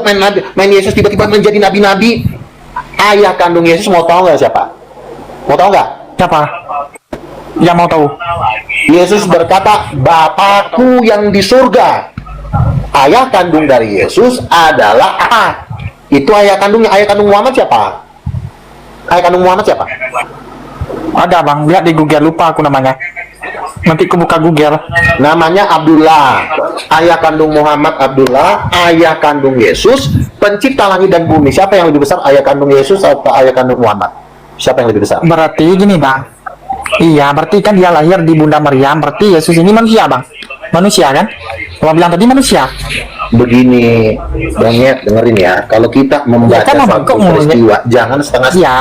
main Yesus tiba-tiba menjadi nabi-nabi. Ayah kandung Yesus mau tahu nggak siapa? Mau tahu nggak? Siapa? Yang mau tahu? Yesus berkata, Bapakku yang di surga. Ayah kandung dari Yesus adalah apa? Itu ayah kandungnya. Ayah kandung Muhammad siapa? Ayah kandung Muhammad siapa? Ada bang, lihat di Google, lupa aku namanya. Nanti aku buka Google. Namanya Abdullah. Ayah kandung Muhammad Abdullah. Ayah kandung Yesus, pencipta langit dan bumi. Siapa yang lebih besar? Ayah kandung Yesus atau ayah kandung Muhammad? Siapa yang lebih besar? Berarti gini bang. Iya, berarti kan dia lahir di Bunda Maryam. Berarti Yesus ini manusia bang. Manusia kan? Kalau bilang tadi manusia. Begini, Bang Yet, dengerin ya. Kalau kita membaca Ya kan, Abang, satu kok ngomongnya? peristiwa, jangan setengah-setengah. Iya.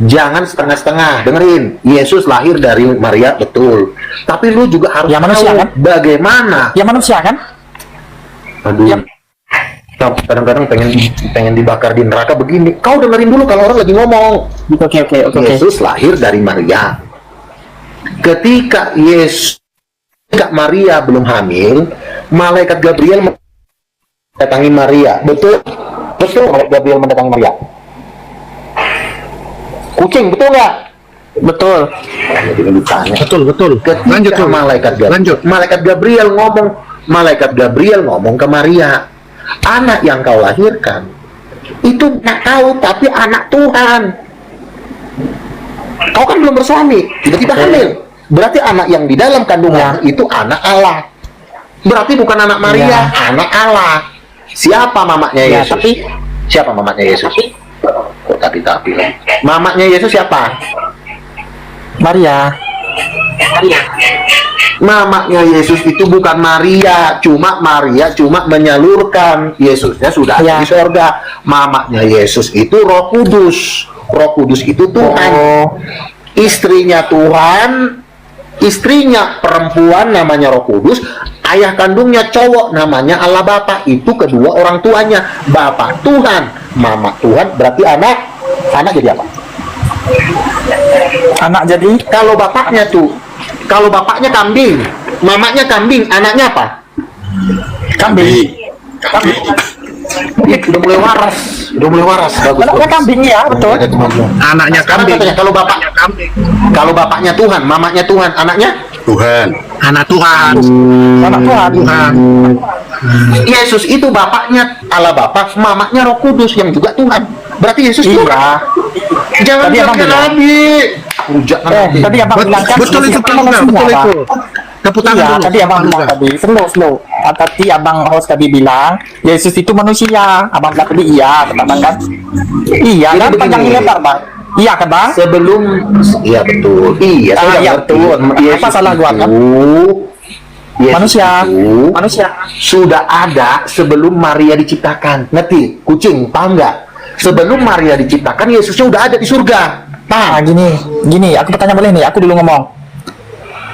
Jangan setengah-setengah. Dengerin, Yesus lahir dari Maria, betul. Tapi lu juga harus Ya, manusia, tahu kan? bagaimana. Ya manusia kan? Aduh. Ya. Kadang-kadang pengen dibakar di neraka begini. Kau dengerin dulu kalau orang lagi ngomong. Oke. Yesus lahir dari Maria. Ketika Maria belum hamil, malaikat Gabriel mendatangi Maria. Betul, malaikat Gabriel mendatangi Maria. Kucing, betul nggak? Betul. Jadi ditanya. Betul. Ketika Lanjut, Bang. malaikat Gabriel ngomong, Malaikat Gabriel ngomong ke Maria, anak yang kau lahirkan itu nggak tahu tapi anak Tuhan. Kau kan belum bersuami, tiba-tiba hamil. Berarti anak yang di dalam kandungan itu anak Allah. Berarti bukan anak Maria, anak Allah. Siapa mamanya Yesus? Siapa mamanya Yesus? Kok tapi mamanya Yesus siapa? Maria. Mamanya Yesus itu bukan Maria, Maria cuma menyalurkan. Yesusnya sudah ada di sorga. Mamanya Yesus itu Roh Kudus. Roh Kudus itu Tuhan. Istrinya Tuhan, istrinya perempuan namanya Roh Kudus, ayah kandungnya cowok namanya Allah Bapa. Itu kedua orang tuanya. Bapak Tuhan, mama Tuhan, berarti anak jadi apa? Anak jadi, kalau bapaknya kambing, mamanya kambing, anaknya apa? kambing. Udah mulai waras, bagus. Anaknya kambing ya, betul. Anaknya kambing. Kalau bapaknya Tuhan, mamanya Tuhan, anaknya Tuhan. Anak Tuhan. Anak Tuhan. Yesus itu bapaknya Allah Bapa, mamanya Roh Kudus yang juga Tuhan. Berarti Yesus Tuhan. Jangan Tadi abang bilang. Nabi. Tadi abang bilang kan Betul itu, Yesus Pak. manusia, Betul Pak. itu. Tepuk tangan Iya, dulu. tadi abang bilang tadi, slow. Tadi abang host tadi bilang, Yesus itu manusia. Abang bilang tadi iya, kata abang kan? Iya Jadi kan, begini. panjang lebar bang. Iya kan bang? Iya betul. Iya, saya iya, ngerti. betul. Yesus Apa salah gua kan? Yesus Manusia. itu Manusia. sudah ada sebelum Maria diciptakan. Ngerti? Kucing, paham nggak? Sebelum Maria diciptakan, Yesusnya udah ada di surga. Nah, Paham? gini, aku bertanya boleh nih, aku dulu ngomong.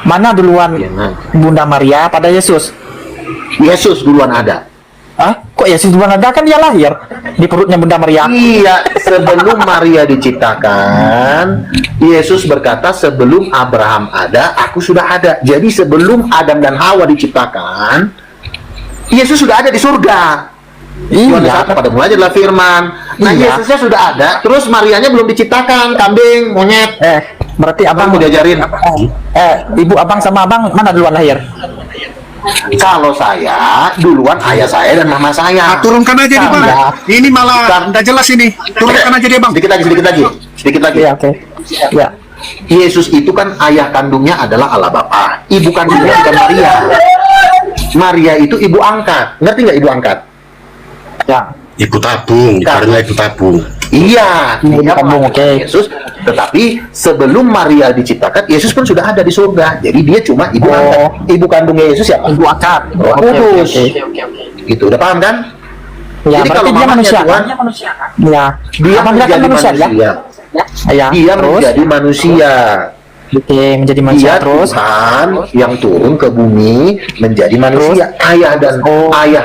Mana duluan Bunda Maria pada Yesus? Yesus duluan ada. Hah? Kok Yesus duluan ada? Kan dia lahir di perutnya Bunda Maria. Iya, sebelum Maria diciptakan, Yesus berkata, sebelum Abraham ada, aku sudah ada. Jadi sebelum Adam dan Hawa diciptakan, Yesus sudah ada di surga. Yohanes 1 pada mulanya adalah firman. Nah, Iya. Yesusnya sudah ada, terus Marianya belum diciptakan, kambing, monyet. Berarti abang mau diajarin. Ibu abang sama abang mana duluan lahir? Kalau saya, duluan ayah saya dan mama saya. Turunkan aja nih bang. Iya. Ini malah udah jelas ini. Turunkan aja deh bang. Sedikit lagi. Iya, oke. Ya. Yesus itu kan ayah kandungnya adalah Allah Bapa. Ibu kandungnya bukan Maria. Maria itu ibu angkat. Ngerti nggak ibu angkat? Ya. Ibu tabung, karena ibu tabung. Iya, Ibu dia kandung, melahirkan oke. Yesus. Tetapi sebelum Maria diciptakan, Yesus pun sudah ada di surga. Jadi dia cuma ibu angkat. Ibu kandungnya Yesus siapa? Ibu angkat. Roh Kudus. Oke. Itu udah paham kan? Ya, Jadi berarti kalau dia mamanya manusia. Tuhan, Ya. dia Abang bilang kan menjadi manusia, manusia. ya? Ya. Dia Terus? menjadi manusia. Oke, menjadi manusia Dia terus. Tuhan yang turun ke bumi menjadi manusia. Ayah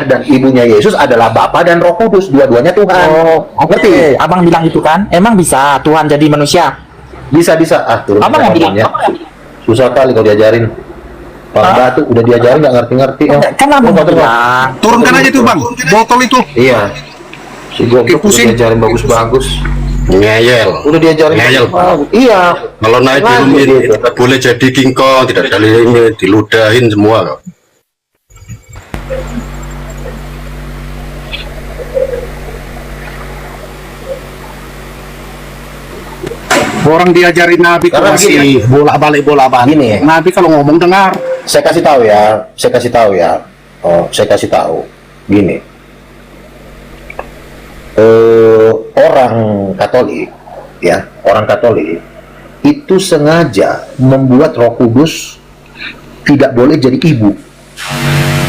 dan ibunya Yesus adalah Bapa dan Roh Kudus, dua-duanya Tuhan. Ngerti? Abang bilang itu kan? Emang bisa Tuhan jadi manusia? Bisa. Turun Abang yang bilang. ya. Susah kali kalau diajarin. Pak Batu udah diajarin nggak ngerti-ngerti. Kan abang bilang. Turunkan aja tuh bang. Botol itu. Iya. Si goblok udah pusing. diajarin bagus-bagus. Ngeyel. Udah diajarin Ngeyel, bagus. Iya. Kalau naik di Lanjut rumit, gitu. tidak boleh jadi King Kong, tidak boleh ini, diludahin semua. Kok. Orang diajarin Nabi kok Karena masih bolak-balik. Gini. Nabi kalau ngomong dengar. Saya kasih tahu ya. Saya kasih tahu. Gini. Orang Katolik itu sengaja membuat Roh Kudus tidak boleh jadi ibu.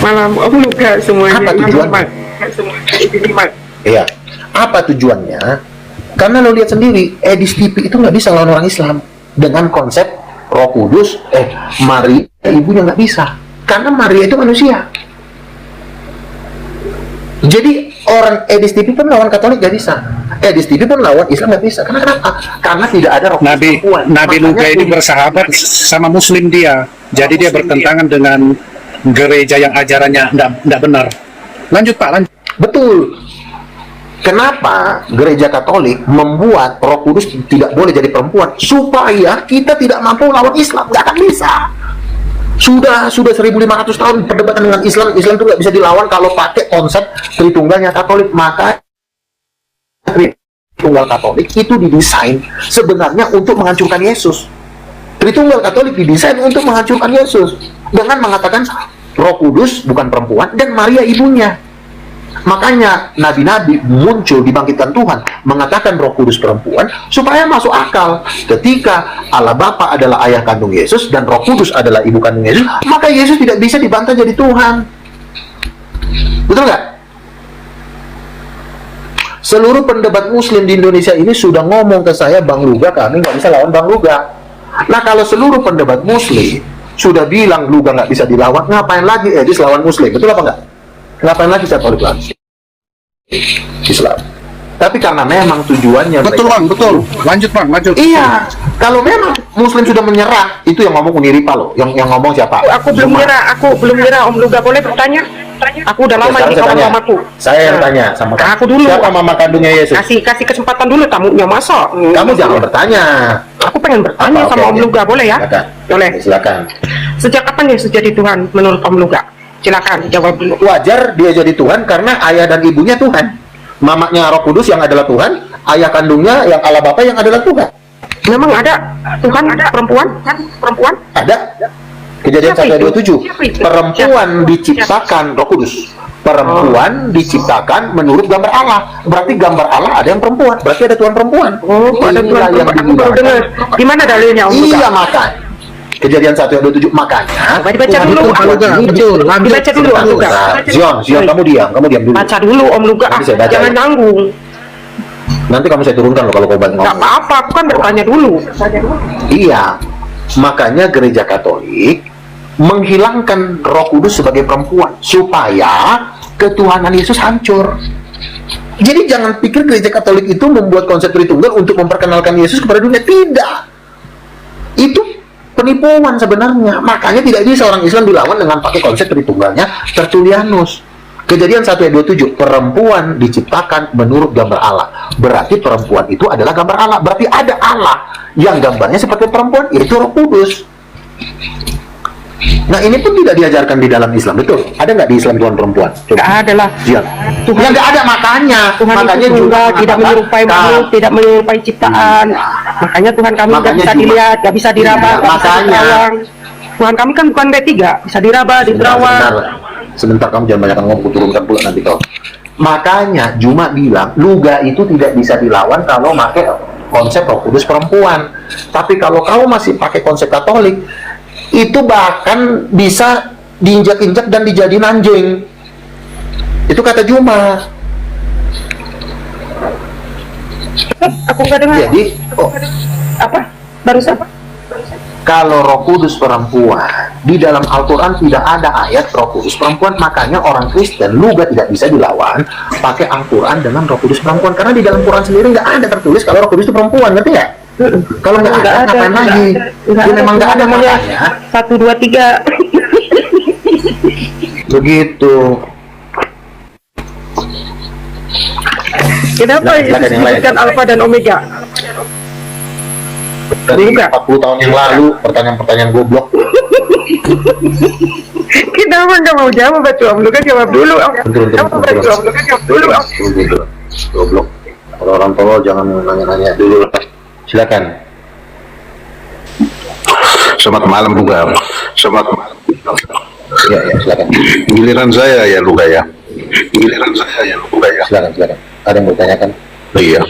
Malam aku luka semuanya. Apa tujuannya? Iya. Apa tujuannya? Karena lo lihat sendiri, Edis TV itu nggak bisa lawan orang Islam dengan konsep Roh Kudus. Maria ibunya nggak bisa, karena Maria itu manusia. Jadi orang Edis TV pun lawan Katolik nggak bisa. Edis TV pun lawan Islam nggak bisa. Karena kenapa? Karena tidak ada Roh Kudus perempuan. Nabi Makanya Luka ini tuh- bersahabat sama Muslim dia. Jadi dia bertentangan dengan gereja yang ajarannya tidak benar. Lanjut Pak, lanjut. Betul. Kenapa gereja Katolik membuat Roh Kudus tidak boleh jadi perempuan? Supaya kita tidak mampu lawan Islam. Nggak akan bisa. Sudah 1.500 tahun perdebatan dengan Islam. Islam itu nggak bisa dilawan kalau pakai konsep Tritunggalnya Katolik. Maka Tritunggal Katolik itu didesain sebenarnya untuk menghancurkan Yesus. Tritunggal Katolik didesain untuk menghancurkan Yesus dengan mengatakan Roh Kudus bukan perempuan dan Maria ibunya. Makanya nabi-nabi muncul dibangkitkan Tuhan mengatakan Roh Kudus perempuan supaya masuk akal. Ketika Allah Bapa adalah ayah kandung Yesus dan Roh Kudus adalah ibu kandung Yesus, maka Yesus tidak bisa dibantah jadi Tuhan. Betul nggak? Seluruh pendebat Muslim di Indonesia ini sudah ngomong ke saya, Bang Luga, kami nggak bisa lawan Bang Luga. Nah, kalau seluruh pendebat Muslim sudah bilang Luga nggak bisa dilawan, ngapain lagi Edis lawan Muslim? Betul apa nggak? Ngapain lagi Katolik lawan Islam? Tapi karena memang tujuannya Betul bang, betul. Lanjut bang, lanjut. Iya, kalau memang Muslim sudah menyerah, itu yang ngomong Uniripa loh. Yang ngomong siapa? Aku belum nyerah, Om Luga, boleh bertanya? Aku udah lama ini kawan mamaku. Saya yang tanya sama kamu. Aku dulu. Siapa mama kandungnya Yesus? Kasih kesempatan dulu tamunya, masa? Kamu jangan bertanya. Aku pengen bertanya sama Om Luga, boleh ya? Silakan. Boleh. Silakan. Sejak kapan Yesus jadi Tuhan menurut Om Luga? Silakan jawab dulu. Wajar dia jadi Tuhan karena ayah dan ibunya Tuhan. Mamanya Roh Kudus yang adalah Tuhan, ayah kandungnya yang Allah Bapa yang adalah Tuhan. Memang ada Tuhan ada perempuan? Perempuan? Ada. Kejadian 1:27. Perempuan diciptakan Roh Kudus. Perempuan diciptakan menurut gambar Allah. Berarti gambar Allah ada yang perempuan. Berarti ada Tuhan perempuan. Oh, ada Tuhan perempuan. Aku baru dengar. Di mana dalilnya, Om Luga? Iya, makan. Kejadian 1:27 makanya. Coba dibaca dulu. Betul. Dibaca dulu, Om Luga. Zion, kamu diam dulu. Baca dulu, Om Luga. Nanti saya baca, Jangan ya. nanggung. Nanti kamu saya turunkan loh kalau kau banyak Nggak ngomong. apa-apa, aku kan bertanya dulu. Iya, makanya gereja Katolik menghilangkan Roh Kudus sebagai perempuan supaya ketuhanan Yesus hancur. Jadi jangan pikir gereja Katolik itu membuat konsep Tritunggal untuk memperkenalkan Yesus kepada dunia. Tidak. Itu penipuan sebenarnya. Makanya tidak bisa orang Islam dilawan dengan pakai konsep Tritunggalnya Tertullianus. Kejadian 1:27, perempuan diciptakan menurut gambar Allah. Berarti perempuan itu adalah gambar Allah. Berarti ada Allah yang gambarnya seperti perempuan, yaitu Roh Kudus. Nah, ini pun tidak diajarkan di dalam Islam, betul? Ada nggak di Islam Tuhan perempuan? Nggak ada lah. Iya. Tuhan Ya nggak ada, makanya. Tuhan Makanya itu juga tidak menyerupai makhluk, tidak menyerupai ciptaan. Makanya Tuhan kami nggak Makanya bisa juga- dilihat, nggak bisa diraba, nggak bisa Makanya. diterawang. Tuhan kami kan bukan B3, bisa diraba, diterawang. Sebentar, kamu jangan banyak ngomong, turunkan pula nanti kau. Makanya Juma bilang Luga itu tidak bisa dilawan kalau pakai konsep Roh Kudus perempuan. Tapi kalau kamu masih pakai konsep Katolik, itu bahkan bisa diinjak-injak dan dijadiin anjing. Itu kata Juma. Aku nggak dengar. Jadi, Apa? Barusan? kalau Roh Kudus perempuan, di dalam Al-Quran tidak ada ayat Roh Kudus perempuan. Makanya orang Kristen Luga tidak bisa dilawan pakai Al-Quran dengan Roh Kudus perempuan, karena di dalam Quran sendiri nggak ada tertulis kalau Roh Kudus itu perempuan, ngerti nggak? Kalau nggak ada, ngapain lagi? Ya memang nggak ada, makanya 1, 2, 3. begitu. Kenapa Silakan, Yesus yang lain. disebutkan Alfa dan Omega? Dari 40 tahun yang lalu, pertanyaan-pertanyaan goblok. Kenapa nggak mau jawab? Om Luka jawab dulu. Turun. Om Luka jawab dulu. Begitu. Goblok. Kalau orang tolol jangan nanya-nanya dulu. Silakan. Selamat malam Luga. Selamat malam. Ya, silakan. Giliran saya ya Luga ya. Giliran saya ya Luga ya. Silakan. Ada yang bertanyakan? Iya.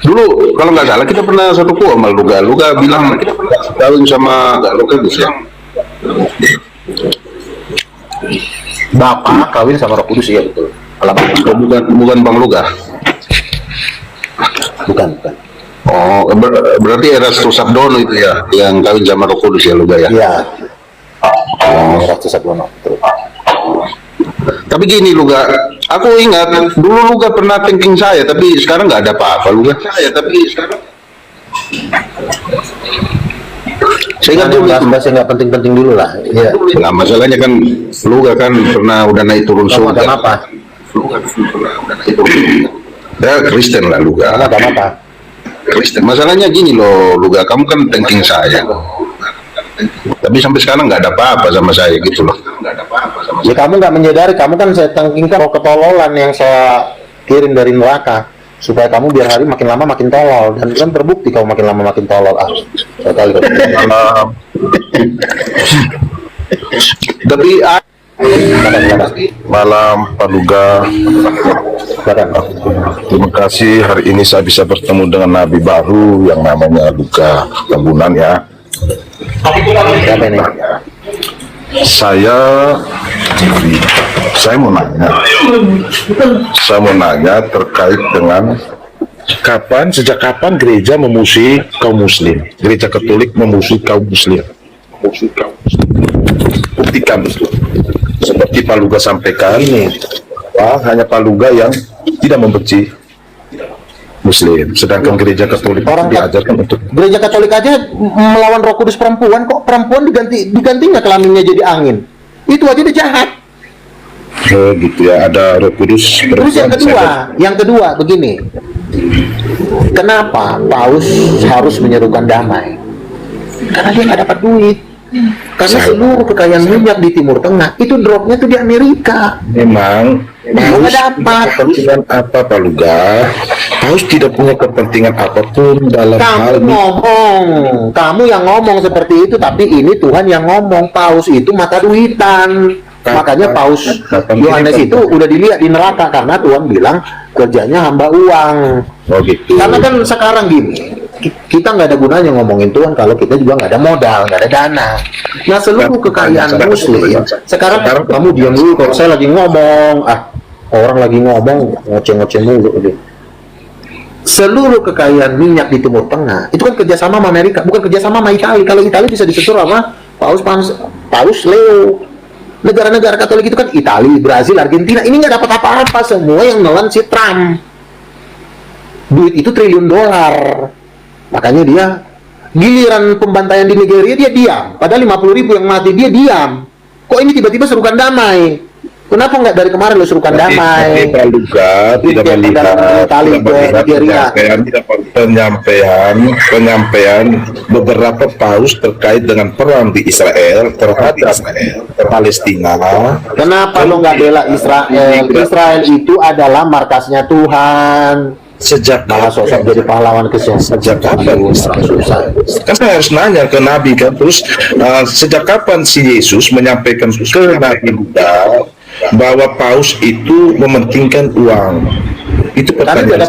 Dulu kalau nggak salah kita pernah satu sama Luga. Luga bilang kawin sama Luga bisa. Bapak kawin sama Roh Kudus, iya betul. Bukan Bang Luga. Bukan. Oh, berarti Erastus Sabdono itu ya yang kawin sama Roh Kudus ya Luga ya. Iya. Erastus Sabdono. Betul. Tapi gini Luga, aku ingat dulu Luga pernah thinking saya, tapi sekarang nggak ada apa-apa Luga. Saya ingat dulu itu. Bahas yang nggak penting-penting dulu lah. Iya. Nah masalahnya kan Luga kan pernah udah naik turun surga. Apa? Ya Kristen lah Luga. Apa? Kristen. Masalahnya gini loh Luga, kamu kan thinking saya. Tapi sampai sekarang nggak ada apa-apa sama saya gitu loh. Ya kamu nggak menyadari, kamu kan saya tangkingkan ketololan yang saya kirim dari neraka supaya kamu biar hari makin lama makin tolol, dan kan terbukti kamu makin lama makin tolol. Saya kali Tapi malam Pak Luga, terima kasih hari ini saya bisa bertemu dengan Nabi baru yang namanya Luga Tambunan ya. Saya mau nanya terkait dengan sejak kapan gereja memusuhi kaum muslim, gereja Katolik memusuhi kaum muslim. Buktikan seperti Pak Luga sampaikan ini, hanya Pak Luga yang tidak membenci muslim, sedangkan gereja Katolik diajarkan untuk gereja Katolik aja melawan Roh Kudus perempuan, kok perempuan digantinya kelaminnya jadi angin, itu aja udah jahat. Gitu ya, ada Roh Kudus perempuan. Terus yang kedua begini, kenapa Paus harus menyerukan damai? Karena dia nggak dapat duit. Karena seluruh kekayaan minyak di Timur Tengah itu dropnya tuh di Amerika. Memang nggak dapat. Kepentingan apa Pak Luga? Paus tidak punya kepentingan apapun dalam hal ini. Kamu yang ngomong seperti itu, tapi ini Tuhan yang ngomong. Paus itu mata duitan. Makanya Paus Yohanes itu udah dilihat di neraka karena Tuhan bilang kerjanya hamba uang. Oh gitu. Karena kan sekarang gini, kita nggak ada gunanya ngomongin Tuhan kalau kita juga nggak ada modal, nggak ada dana. Nah seluruh kekayaan muslim sekarang kamu diam dulu kalau saya lagi ngomong. Orang lagi ngomong ngoceh-ngoceh mulu. Seluruh kekayaan minyak di Timur Tengah itu kan kerjasama sama Amerika, bukan kerjasama sama Italia. Kalau Italia bisa disetur sama Paus Leo. Negara-negara Katolik itu kan Italia, Brazil, Argentina. Ini nggak dapat apa-apa, semua yang nelan si Trump. Duit itu triliun dolar. Makanya dia giliran pembantaian di Nigeria dia diam. Padahal 50.000 yang mati dia diam. Kok ini tiba-tiba serukan damai? Kenapa nggak dari kemarin lo serukan damai? Pak Luga tidak melihat penyampaian beberapa paus terkait dengan perang di Israel terhadap Palestina. Kenapa lo nggak bela Israel? Israel itu adalah markasnya Tuhan. Sejak sosok jadi pahlawan sejak kapan? Kan saya harus nanya ke Nabi kan. Terus sejak kapan si Yesus menyampaikan ke Nabi Luga bahwa paus itu mementingkan uang? Itu pertanyaan.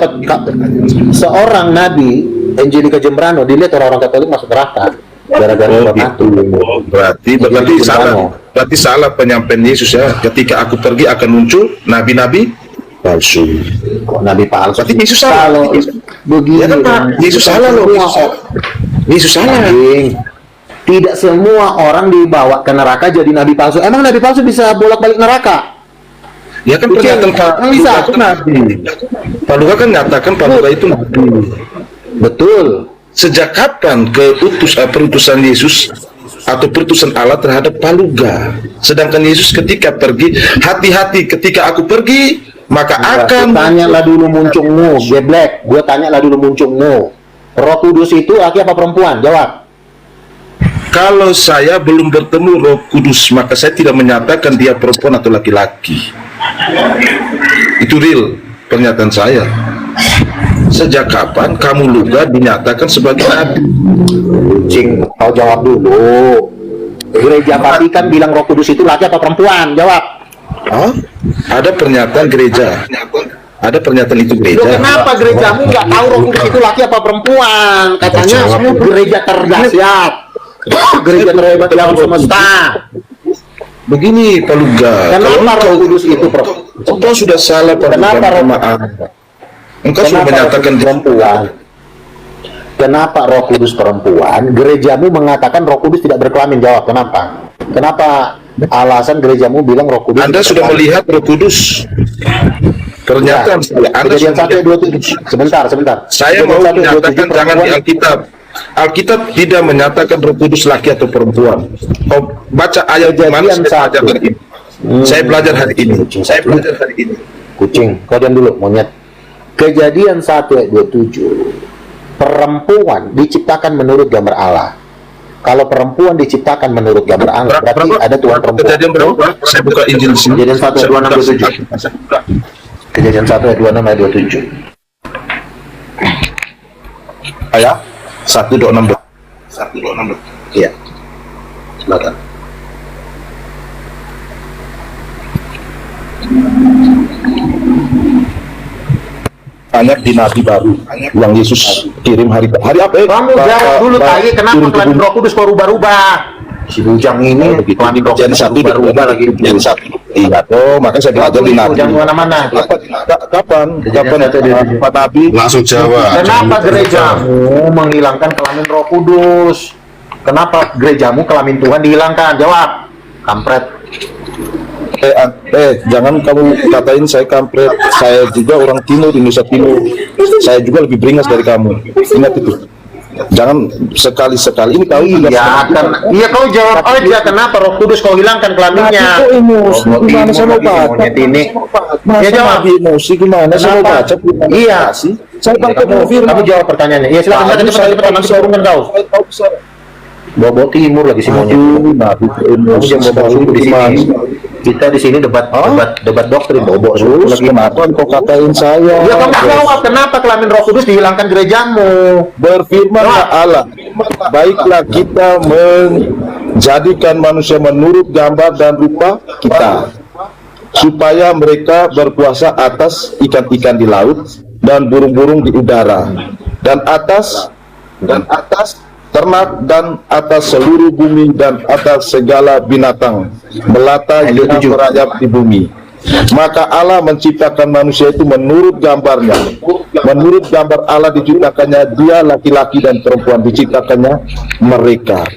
Seorang Nabi Angelica Jembrano dilihat orang-orang Katolik masuk neraka gara-gara gitu. Berarti salah penyampaian Yesus ya. Ketika aku pergi akan muncul nabi-nabi palsu. Kok nabi palsu? Berarti Yesus salah. Begini. Ya kan Pak, Yesus salah loh. Yesus salah. Tidak semua orang dibawa ke neraka jadi nabi palsu. Emang nabi palsu bisa bolak-balik neraka? Ya kan pernyataan Pak Luga itu nabi. Pak Luga kan nyatakan Pak Luga itu nabi. Betul. Sejak kapan perutusan Yesus atau perutusan Allah terhadap Pak Luga? Sedangkan Yesus ketika pergi, hati-hati ketika aku pergi, maka akan tanyalah dulu muncungmu, geblek. Gue tanyalah dulu muncungmu. Roh Kudus itu laki apa perempuan? Jawab. Kalau saya belum bertemu Roh Kudus, maka saya tidak menyatakan dia perempuan atau laki-laki. Itu real pernyataan saya. Sejak kapan kamu Luga dinyatakan sebagai nabi? Cing, kau jawab dulu. Gereja Vatikan bilang Roh Kudus itu laki apa perempuan? Jawab. Ada pernyataan gereja. Ada pernyataan itu gereja. Kenapa gerejamu nggak tahu Roh Kudus itu laki apa perempuan? Katanya semua gereja terdahsyat, gereja terhebat di alam semesta. Begini Pak Luga. Kenapa Roh Kudus itu perempuan? Engkau sudah salah Pak Luga. Engkau sudah menyatakan perempuan. Kenapa Roh Kudus perempuan? Gerejamu mengatakan Roh Kudus tidak berkelamin. Jawab kenapa? Kenapa alasan gerejamu bilang Roh Kudus? Anda sudah melihat Roh Kudus? Pernyataan saya. Kejadian 1:27. Sebentar. Saya mau menyatakan jangan di Alkitab. Alkitab tidak menyatakan Roh Kudus laki atau perempuan. Kau baca ayat di mana saya belajar hari ini. Kucing, kau diam dulu, monyet. Kejadian 1:27. Perempuan diciptakan menurut gambar Allah. Kalau perempuan diciptakan menurut gambar Allah, berarti ada Tuhan perempuan. Kejadian berapa? Saya buka Injil di sini. Kejadian 1 ayat 26 27. Kejadian 1 ayat 26 ayat 27. Ayat 1:26. Iya. Silakan. Hanya di Nabi baru yang Yesus kirim hari apa ya? Kamu jawab dulu tadi, kenapa kelamin Roh Kudus kok rubah-rubah? Si bujang ini kelamin Roh Kudus rubah-rubah lagi. Jadi satu. Iya tuh, makanya saya belajar di Nabi. Jangan mana-mana. Kapan Pak Nabi Langsung jawab. Kenapa gerejamu menghilangkan kelamin Roh Kudus? Kenapa gerejamu kelamin Tuhan dihilangkan? Jawab. Kampret. Jangan kamu katain saya kampret. Saya juga orang Timur, Indonesia Timur. Saya juga lebih beringas dari kamu. Ingat itu. Jangan sekali-sekali ini kau Iya kau jawab aja kenapa Roh Kudus kau hilangkan kelaminnya? Gimana saya mau baca? Ini. Ya jawab. Emosi gimana saya mau baca? Iya. Saya pakai Kamu jawab pertanyaannya. Iya silakan cepat nanti turunkan kau. Bobo Timur lagi si monyet. Kamu jangan bobo di sini. Kita di sini debat doktrin bobo lagi. Kenapa kau katain saya? Ya kamu jawab kenapa kelamin Roh Kudus dihilangkan gerejamu? Berfirman Allah, baiklah kita menjadikan manusia menurut gambar dan rupa kita, supaya mereka berkuasa atas ikan-ikan di laut dan burung-burung di udara, dan atas ternak, dan atas seluruh bumi, dan atas segala binatang melata yang merayap di bumi. Maka Allah menciptakan manusia itu menurut gambarnya. Menurut gambar Allah diciptakannya dia, laki-laki dan perempuan diciptakannya mereka.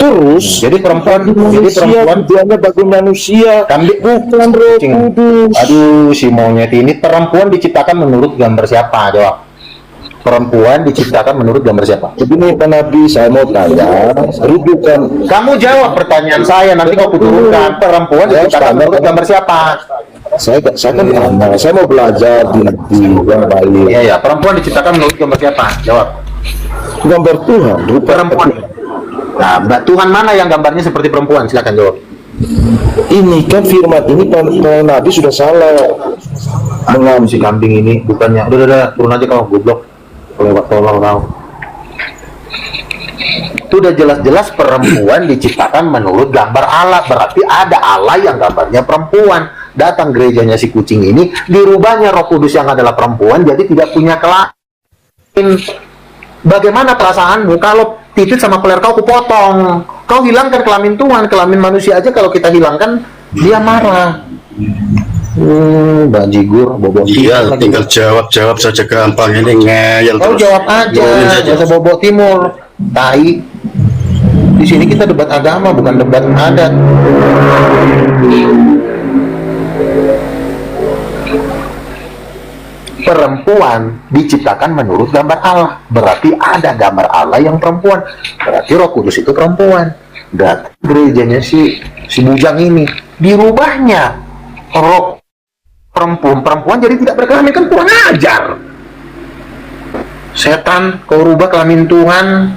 Terus jadi perempuan tujuannya bagi manusia, bukan Roh Kudus. Aduh si monyet ini, perempuan diciptakan menurut gambar siapa? Jawab. Perempuan diciptakan menurut gambar siapa? Begini Pak Nabi, saya mau tanya, rujukan. Kamu jawab pertanyaan saya, nanti kau kuturunkan. Perempuan diciptakan menurut gambar siapa? Saya kan tanya, saya mau belajar di yang baik. Iya, perempuan diciptakan menurut gambar siapa? Jawab. Gambar Tuhan, rupa perempuan. Nah, Tuhan mana yang gambarnya seperti perempuan? Silakan jawab. Ini kan firman ini Pak Nabi sudah salah. Mengambil si kambing ini, bukannya. Udah, turun aja kau, goblok. Tolong. Itu udah jelas-jelas perempuan diciptakan menurut gambar Allah. Berarti ada Allah yang gambarnya perempuan. Datang gerejanya si kucing ini, dirubahnya Roh Kudus yang adalah perempuan, jadi tidak punya kelamin. Bagaimana perasaanmu kalau titik sama peler kau kupotong? Kau hilangkan kelamin Tuhan, kelamin manusia aja kalau kita hilangkan, dia marah. Bajigur, bobo. Iya, tinggal jawab saja gampang, ini ngeyel terus. Kau jawab aja, jangan bobo Timur. Tai. Di sini kita debat agama, bukan debat adat. Perempuan diciptakan menurut gambar Allah. Berarti ada gambar Allah yang perempuan. Berarti Roh Kudus itu perempuan. Dan gerejanya si bujang ini dirubahnya roh perempuan jadi tidak berkelamin, kan kurang ajar. Setan, kau rubah kelamin Tuhan.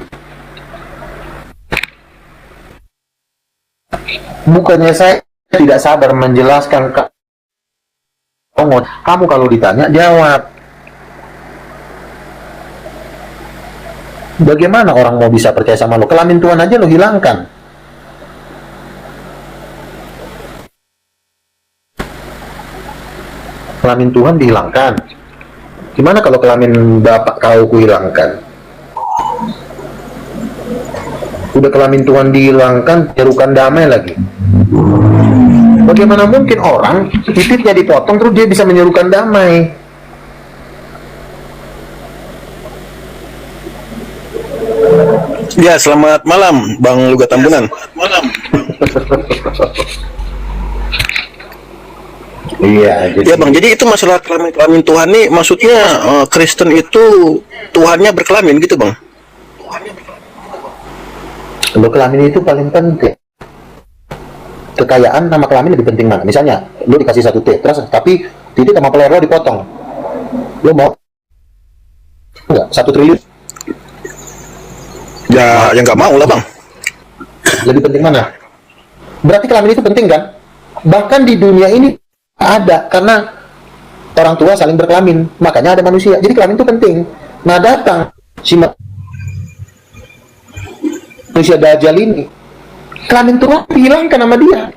Bukannya saya tidak sabar menjelaskan ke kamu, kalau ditanya jawab. Bagaimana orang mau bisa percaya sama lo? Kelamin Tuhan aja lo hilangkan. Kelamin Tuhan dihilangkan. Gimana kalau kelamin bapak kau kuhilangkan? Udah kelamin Tuhan dihilangkan, nyerukan damai lagi. Bagaimana mungkin orang titiknya dipotong terus dia bisa menyerukan damai? Ya, selamat malam Bang Luga Tambunan. Malam. Iya, ya Bang, jadi itu masalah kelamin Tuhan nih, maksudnya Kristen itu Tuhannya berkelamin gitu Bang? Lo kelamin itu paling penting. Kekayaan sama kelamin lebih penting mana? Misalnya, lo dikasih 1 T, terus tapi titik sama peler lo dipotong. Lo mau? Enggak, 1 triliun. Ya nggak mau lah Bang. Lebih penting mana? Berarti kelamin itu penting kan? Bahkan di dunia ini ada, karena orang tua saling berkelamin, makanya ada manusia. Jadi kelamin itu penting. Nah, datang si manusia Dajjal ini, kelamin tua hilangkan sama dia.